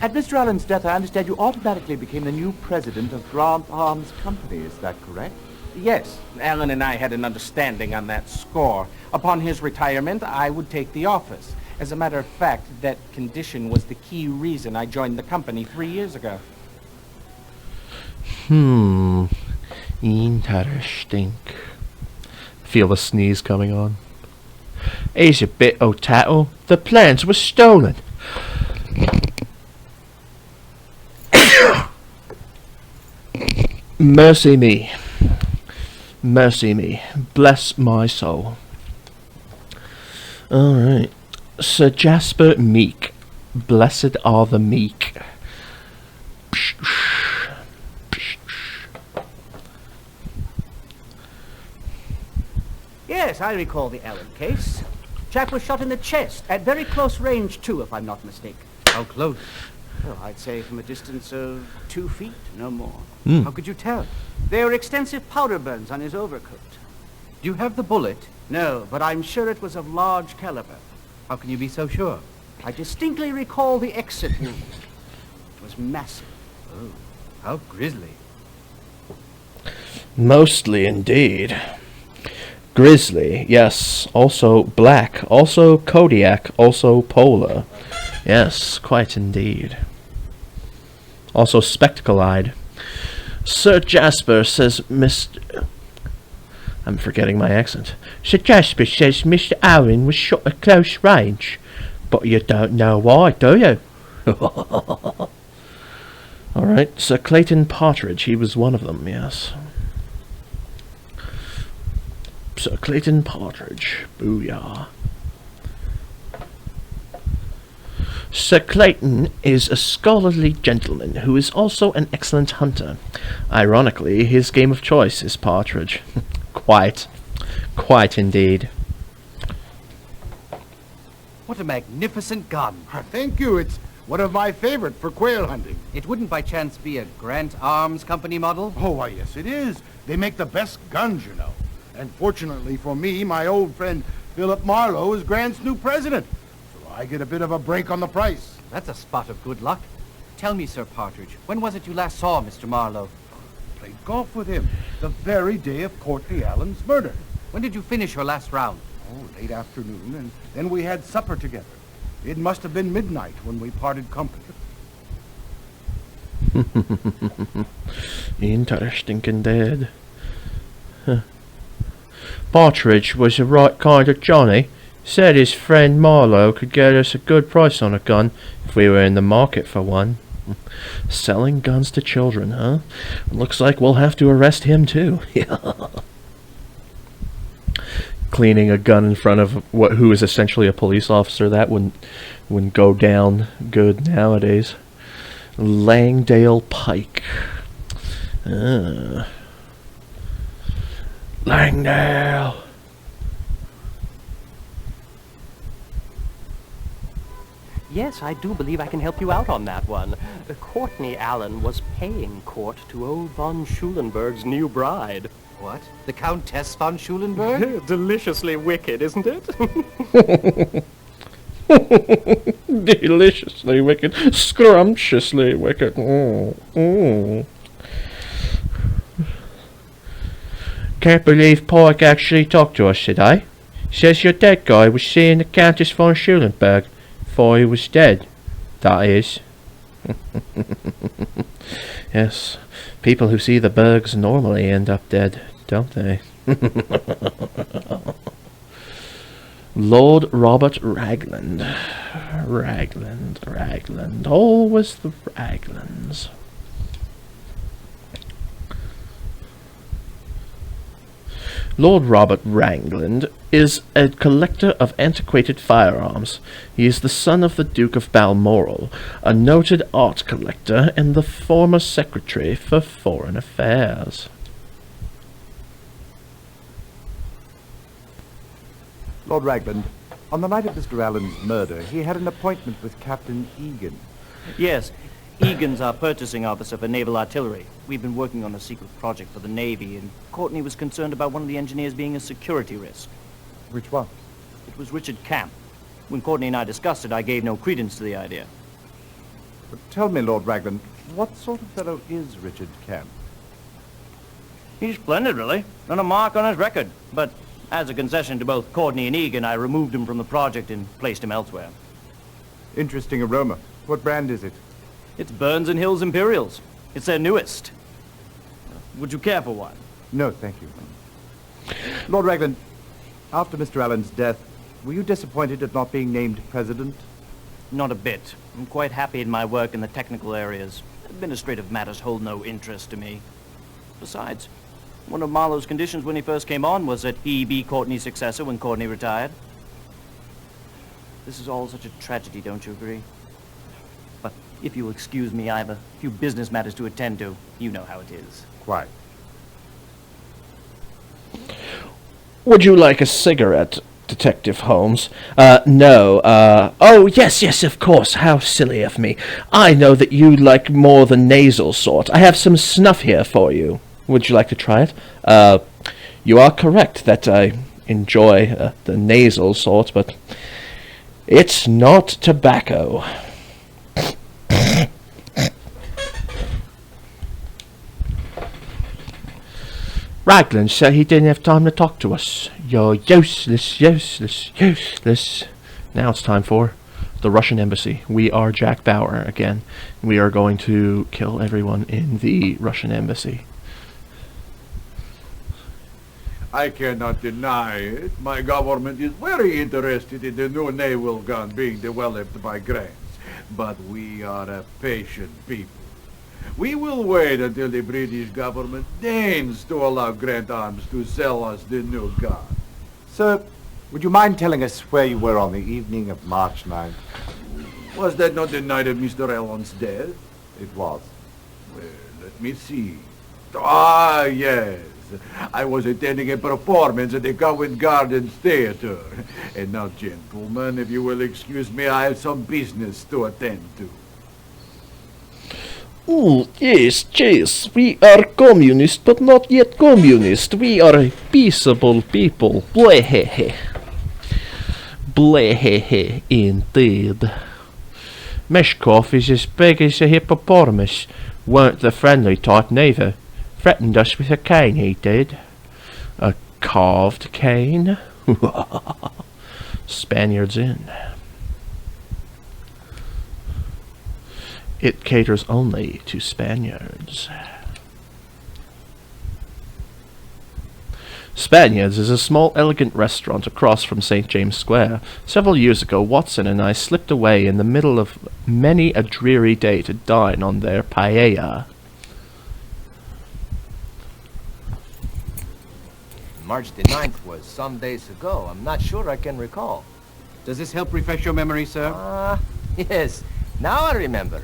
At Mr. Allen's death, I understand you automatically became the new president of Grant Arms Company. Is that correct? Yes. Allen and I had an understanding on that score. Upon his retirement, I would take the office. As a matter of fact, that condition was the key reason I joined the company 3 years ago. Interesting. Feel the sneeze coming on. Here's a bit o' tattle. The plans were stolen. Mercy me. Mercy me. Bless my soul. Alright. Sir Jasper Meek. Blessed are the meek. Yes, I recall the Allen case. Chap was shot in the chest, at very close range too, if I'm not mistaken. How close? Well, I'd say from a distance of 2 feet, no more. How could you tell? There were extensive powder burns on his overcoat. Do you have the bullet? No, but I'm sure it was of large caliber. How can you be so sure? I distinctly recall the exit wound. It was massive. Oh, how grisly. Mostly indeed. Grizzly, yes. Also black. Also Kodiak. Also polar. Yes, quite indeed. Also spectacle-eyed. Sir Jasper says Mr... I'm forgetting my accent. Sir Jasper says Mr. Allen was shot at close range. But you don't know why, do you? Alright, Sir Clayton Partridge. He was one of them, yes. Sir Clayton Partridge. Booyah. Sir Clayton is a scholarly gentleman who is also an excellent hunter. Ironically, his game of choice is partridge. Quite indeed. What a magnificent gun. Thank you. It's one of my favorite for quail hunting. It wouldn't by chance be a Grant Arms Company model? Oh, why, yes, it is. They make the best guns, you know. And fortunately for me, my old friend Philip Marlowe is Grant's new president. So I get a bit of a break on the price. That's a spot of good luck. Tell me, Sir Partridge, when was it you last saw Mr. Marlowe? Played golf with him the very day of Courtney Allen's murder. When did you finish your last round? Oh, late afternoon, and then we had supper together. It must have been midnight when we parted company. Interesting indeed. Huh. Partridge was the right kind of Johnny. Said his friend Marlowe could get us a good price on a gun if we were in the market for one. Selling guns to children, huh? Looks like we'll have to arrest him too. cleaning a gun in front of who is essentially a police officer. That wouldn't go down good nowadays. Langdale Pike. Langdale. Yes, I do believe I can help you out on that one. Courtney Allen was paying court to old von Schulenburg's new bride. What? The Countess von Schulenburg? Deliciously wicked, isn't it? Deliciously wicked. Scrumptiously wicked. Can't believe Pike actually talked to us today. Says your dead guy was seeing the Countess von Schulenburg before he was dead. That is. Yes, people who see the Bergs normally end up dead, don't they? Lord Robert Ragland. Ragland. Always the Raglands. Lord Robert Ragland is a collector of antiquated firearms. He is the son of the Duke of Balmoral, a noted art collector and the former Secretary for Foreign Affairs. Lord Ragland, on the night of Mr. Allen's murder, he had an appointment with Captain Egan. Yes, Egan's our purchasing officer for naval artillery. We've been working on a secret project for the Navy, and Courtney was concerned about one of the engineers being a security risk. Which one? It was Richard Camp. When Courtney and I discussed it, I gave no credence to the idea. But tell me, Lord Ragland, what sort of fellow is Richard Camp? He's splendid, really. Not a mark on his record. But as a concession to both Courtney and Egan, I removed him from the project and placed him elsewhere. Interesting aroma. What brand is it? It's Burns and Hill's Imperials. It's their newest. Would you care for one? No, thank you. Lord Ragland, after Mr. Allen's death, were you disappointed at not being named president? Not a bit. I'm quite happy in my work in the technical areas. Administrative matters hold no interest to me. Besides, one of Marlowe's conditions when he first came on was that he be Courtney's successor when Courtney retired. This is all such a tragedy, don't you agree? But if you'll excuse me, I have a few business matters to attend to. You know how it is. Quite. Would you like a cigarette, Detective Holmes? No. Oh, yes, of course. How silly of me. I know that you like more the nasal sort. I have some snuff here for you. Would you like to try it? You are correct that I enjoy the nasal sort, but it's not tobacco. Ragland said he didn't have time to talk to us. You're useless. Now it's time for the Russian embassy. We are Jack Bauer again. We are going to kill everyone in the Russian embassy. I cannot deny it. My government is very interested in the new naval gun being developed by Grants. But we are a patient people. We will wait until the British government deigns to allow Grant Arms to sell us the new gun. Sir, would you mind telling us where you were on the evening of March 9th? Was that not the night of Mr. Allen's death? It was. Well, let me see. Ah, yes. I was attending a performance at the Covent Garden Theatre. And now, gentlemen, if you will excuse me, I have some business to attend to. Oh, yes, we are communist, but not yet communist. We are a peaceable people. Blehehe. Blehehe, indeed. Meshkov is as big as a hippopotamus. Weren't the friendly type neither. Threatened us with a cane, he did. A carved cane? Spaniards in. It caters only to Spaniards. Spaniards is a small, elegant restaurant across from St. James Square. Several years ago, Watson and I slipped away in the middle of many a dreary day to dine on their paella. March the 9th was some days ago. I'm not sure I can recall. Does this help refresh your memory, sir? Yes. Now I remember.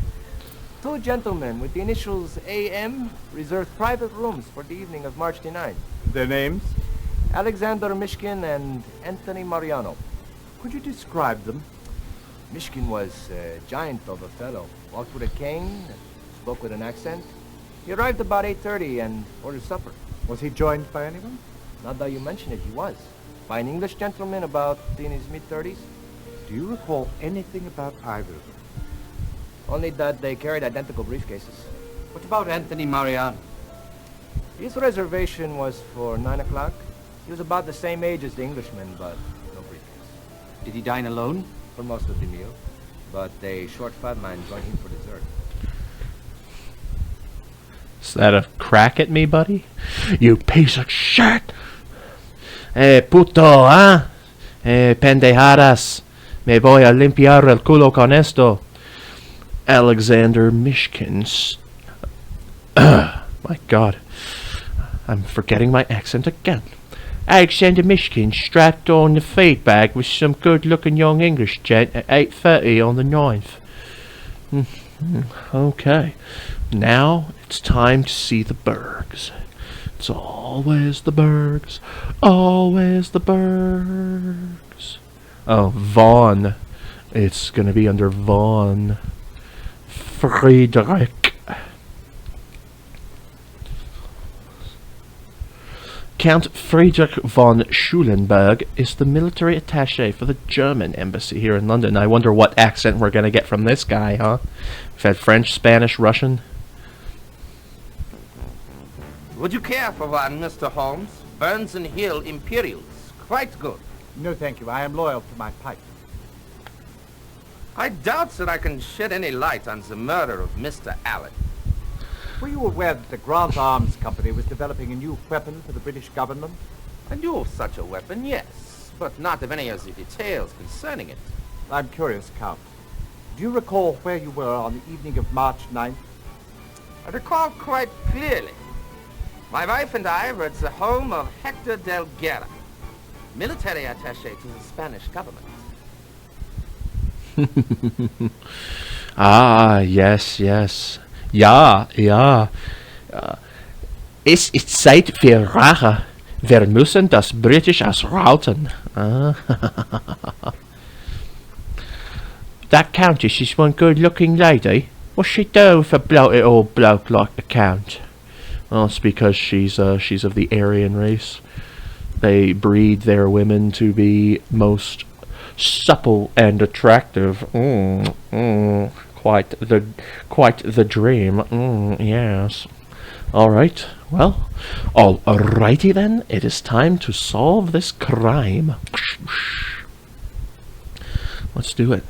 Two gentlemen with the initials AM reserved private rooms for the evening of March the 9th. Their names? Alexander Mishkin and Anthony Mariano. Could you describe them? Mishkin was a giant of a fellow. Walked with a cane, spoke with an accent. He arrived about 8:30 and ordered supper. Was he joined by anyone? Not that you mention it, he was. By an English gentleman about in his mid-30s. Do you recall anything about either of them? Only that they carried identical briefcases. What about Anthony Mariano? His reservation was for 9 o'clock. He was about the same age as the Englishman, but no briefcase. Did he dine alone? For most of the meal. But a short fat man joined him for dessert. Is that a crack at me, buddy? You piece of shit! Puto, ¿ah? Pendejadas. Me voy a limpiar el culo con esto. Alexander Mishkin. My God. I'm forgetting my accent again. Alexander Mishkin strapped on the feed bag with some good-looking young English gent at 8:30 on the 9th. Okay. Now it's time to see the Bergs. It's always the Bergs. Always the Bergs. Oh, Vaughn. It's gonna be under Vaughn. Friedrich. Count Friedrich von Schulenberg is the military attaché for the German embassy here in London. I wonder what accent we're going to get from this guy, huh? We've had French, Spanish, Russian. Would you care for one, Mr. Holmes? Burns and Hill Imperials. Quite good. No, thank you. I am loyal to my pipe. I doubt that I can shed any light on the murder of Mr. Allen. Were you aware that the Grant Arms Company was developing a new weapon for the British government? I knew of such a weapon, yes, but not of any of the details concerning it. I'm curious, Count. Do you recall where you were on the evening of March 9th? I recall quite clearly. My wife and I were at the home of Hector Del Guerra, military attaché to the Spanish government. Ah, yes, yes. Ja, ja. Es ist Zeit für Rache. Wir müssen das British ausrouten. That countess, she's one good-looking lady. What's she do with a bloated old bloke like the Count? Well, it's because she's of the Aryan race. They breed their women to be most supple and attractive. Quite the dream. Yes. Alright, well, alrighty then. It is time to solve this crime. Let's do it.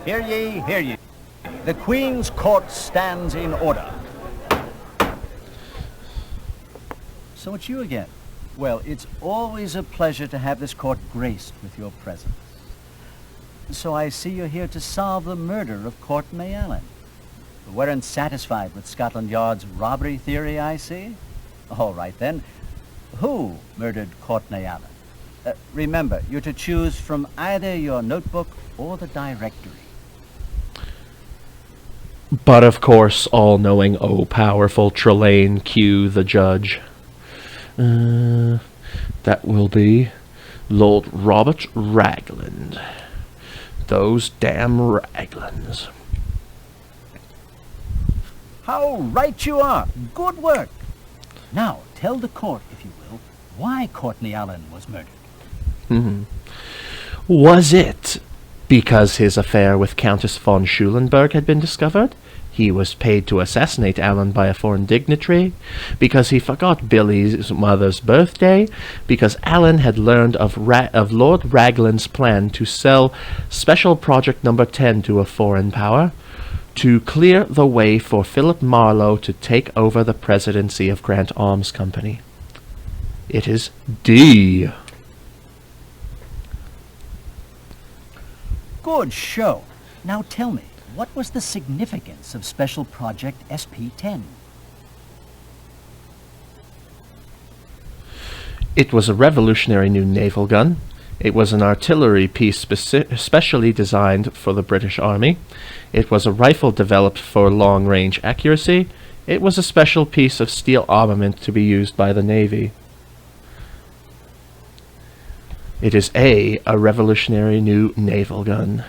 Hear ye, hear ye. The Queen's Court stands in order. So it's you again. Well, it's always a pleasure to have this court graced with your presence. So I see you're here to solve the murder of Courtney Allen. You weren't satisfied with Scotland Yard's robbery theory, I see? All right, then. Who murdered Courtney Allen? Remember, you're to choose from either your notebook or the directory. But of course, all-knowing, oh-powerful Trelane Q, the judge. That will be Lord Robert Ragland. Those damn Raglands. How right you are. Good work. Now, tell the court, if you will, why Courtney Allen was murdered. Was it because his affair with Countess von Schulenberg had been discovered? He was paid to assassinate Allen by a foreign dignitary? Because he forgot Billy's mother's birthday? Because Allen had learned of Lord Ragland's plan to sell Special Project Number 10 to a foreign power? To clear the way for Philip Marlowe to take over the presidency of Grant Arms Company. It is D. Good show. Now tell me, what was the significance of Special Project SP-10? It was a revolutionary new naval gun. It was an artillery piece specially designed for the British Army. It was a rifle developed for long-range accuracy. It was a special piece of steel armament to be used by the Navy. It is a revolutionary new naval gun.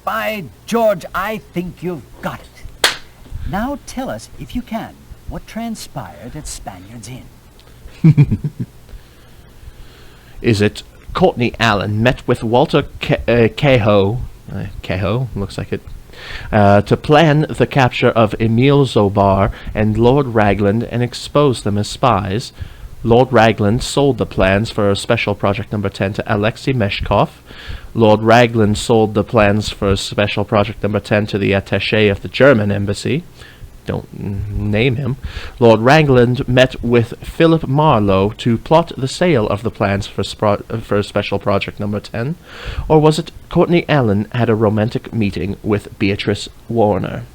By George, I think you've got it. Now tell us, if you can, what transpired at Spaniard's Inn. Is it Courtney Allen met with Walter Cahoe, looks like it, to plan the capture of Emile Zobar and Lord Ragland and expose them as spies. Lord Ragland sold the plans for Special Project Number 10 to Alexei Meshkov. Lord Ragland sold the plans for Special Project Number 10 to the attaché of the German embassy. Don't name him. Lord Ragland met with Philip Marlowe to plot the sale of the plans for Special Project Number 10. Or was it Courtney Allen had a romantic meeting with Beatrice Warner?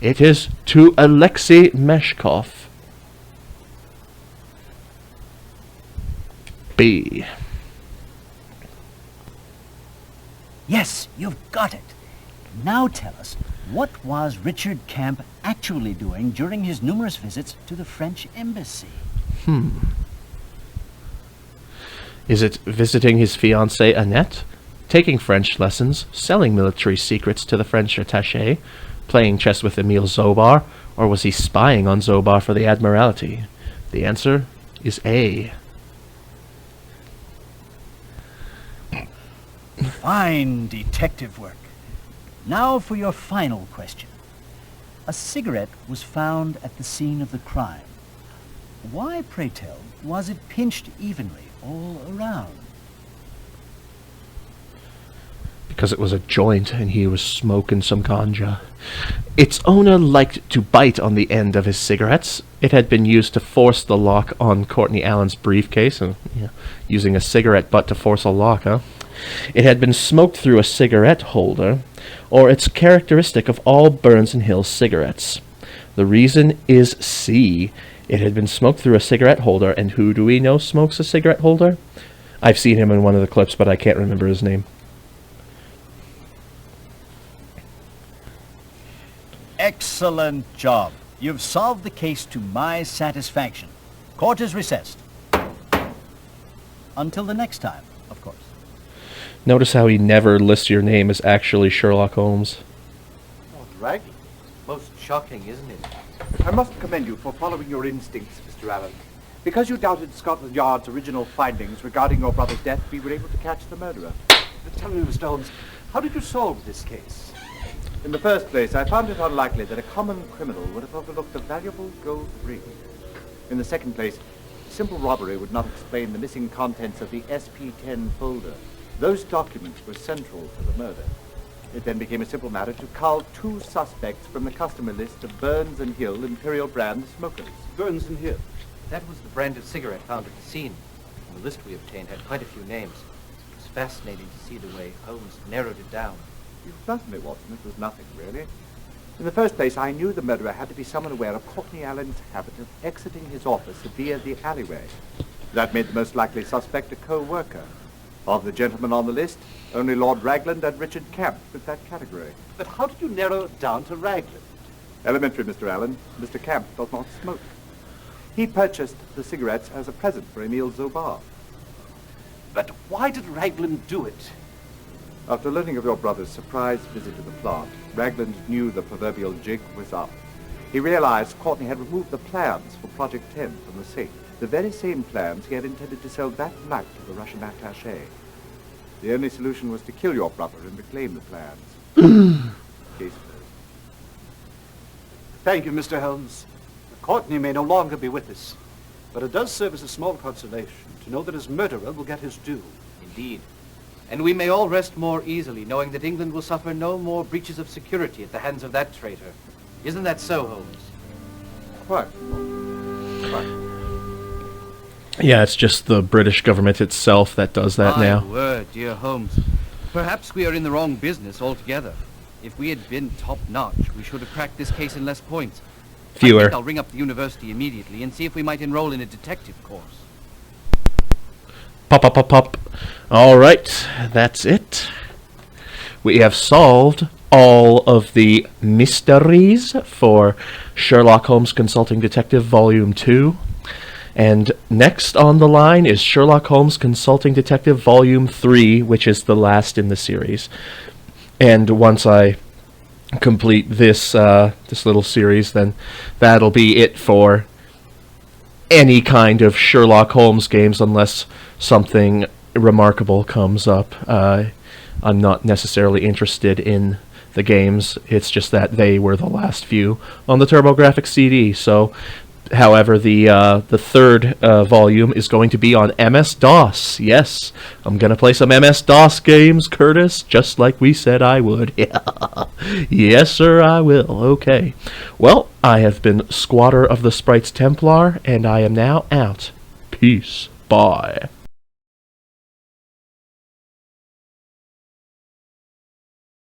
It is to Alexei Meshkov. B. Yes, you've got it. Now tell us, what was Richard Camp actually doing during his numerous visits to the French embassy? Is it visiting his fiancée Annette, taking French lessons, selling military secrets to the French attaché, playing chess with Emile Zobar, or was he spying on Zobar for the Admiralty? The answer is A. Fine detective work. Now for your final question. A cigarette was found at the scene of the crime. Why, pray tell, was it pinched evenly all around? Because it was a joint and he was smoking some ganja. Its owner liked to bite on the end of his cigarettes. It had been used to force the lock on Courtney Allen's briefcase, and using a cigarette butt to force a lock, huh? It had been smoked through a cigarette holder, or it's characteristic of all Burns and Hill cigarettes. The reason is C. It had been smoked through a cigarette holder, and who do we know smokes a cigarette holder? I've seen him in one of the clips, but I can't remember his name. Excellent job. You've solved the case to my satisfaction. Court is recessed. Until the next time, of course. Notice how he never lists your name as actually Sherlock Holmes. Lord Ragland. Most shocking, isn't it? I must commend you for following your instincts, Mr. Allen. Because you doubted Scotland Yard's original findings regarding your brother's death, we were able to catch the murderer. But tell me, Mr. Holmes, how did you solve this case? In the first place, I found it unlikely that a common criminal would have overlooked a valuable gold ring. In the second place, simple robbery would not explain the missing contents of the SP-10 folder. Those documents were central to the murder. It then became a simple matter to cull two suspects from the customer list of Burns and Hill Imperial brand smokers. Burns and Hill. That was the brand of cigarette found at the scene. And the list we obtained had quite a few names. It was fascinating to see the way Holmes narrowed it down. It certainly wasn't. It was nothing, really. In the first place, I knew the murderer had to be someone aware of Courtney Allen's habit of exiting his office via the alleyway. That made the most likely suspect a co-worker. Of the gentlemen on the list, only Lord Ragland and Richard Camp fit that category. But how did you narrow it down to Ragland? Elementary, Mr. Allen. Mr. Camp does not smoke. He purchased the cigarettes as a present for Emile Zobar. But why did Ragland do it? After learning of your brother's surprise visit to the plant, Ragland knew the proverbial jig was up. He realized Courtney had removed the plans for Project 10 from the safe, the very same plans he had intended to sell that night to the Russian attaché. The only solution was to kill your brother and reclaim the plans. Case closed. Thank you, Mr. Holmes. Courtney may no longer be with us, but it does serve as a small consolation to know that his murderer will get his due. Indeed. And we may all rest more easily knowing that England will suffer no more breaches of security at the hands of that traitor. Isn't that so, Holmes? Quite. Yeah, it's just the British government itself that does that now. My word, dear Holmes. Perhaps we are in the wrong business altogether. If we had been top-notch, we should have cracked this case in less points. I Fewer. think I'll ring up the university immediately and see if we might enroll in a detective course. Pop, pop, pop, pop. All right, that's it. We have solved all of the mysteries for Sherlock Holmes Consulting Detective Volume 2. And next on the line is Sherlock Holmes Consulting Detective Volume 3, which is the last in the series. And once I complete this this little series, then that'll be it for any kind of Sherlock Holmes games, unless something remarkable comes up. I'm not necessarily interested in the games. It's just that they were the last few on the TurboGrafx CD. So, however, the third volume is going to be on MS-DOS. Yes, I'm gonna play some MS-DOS games, Curtis, just like we said I would. Yes, sir, I will. Okay. Well, I have been Skwatter of the Sprites Templar, and I am now out. Peace. Bye.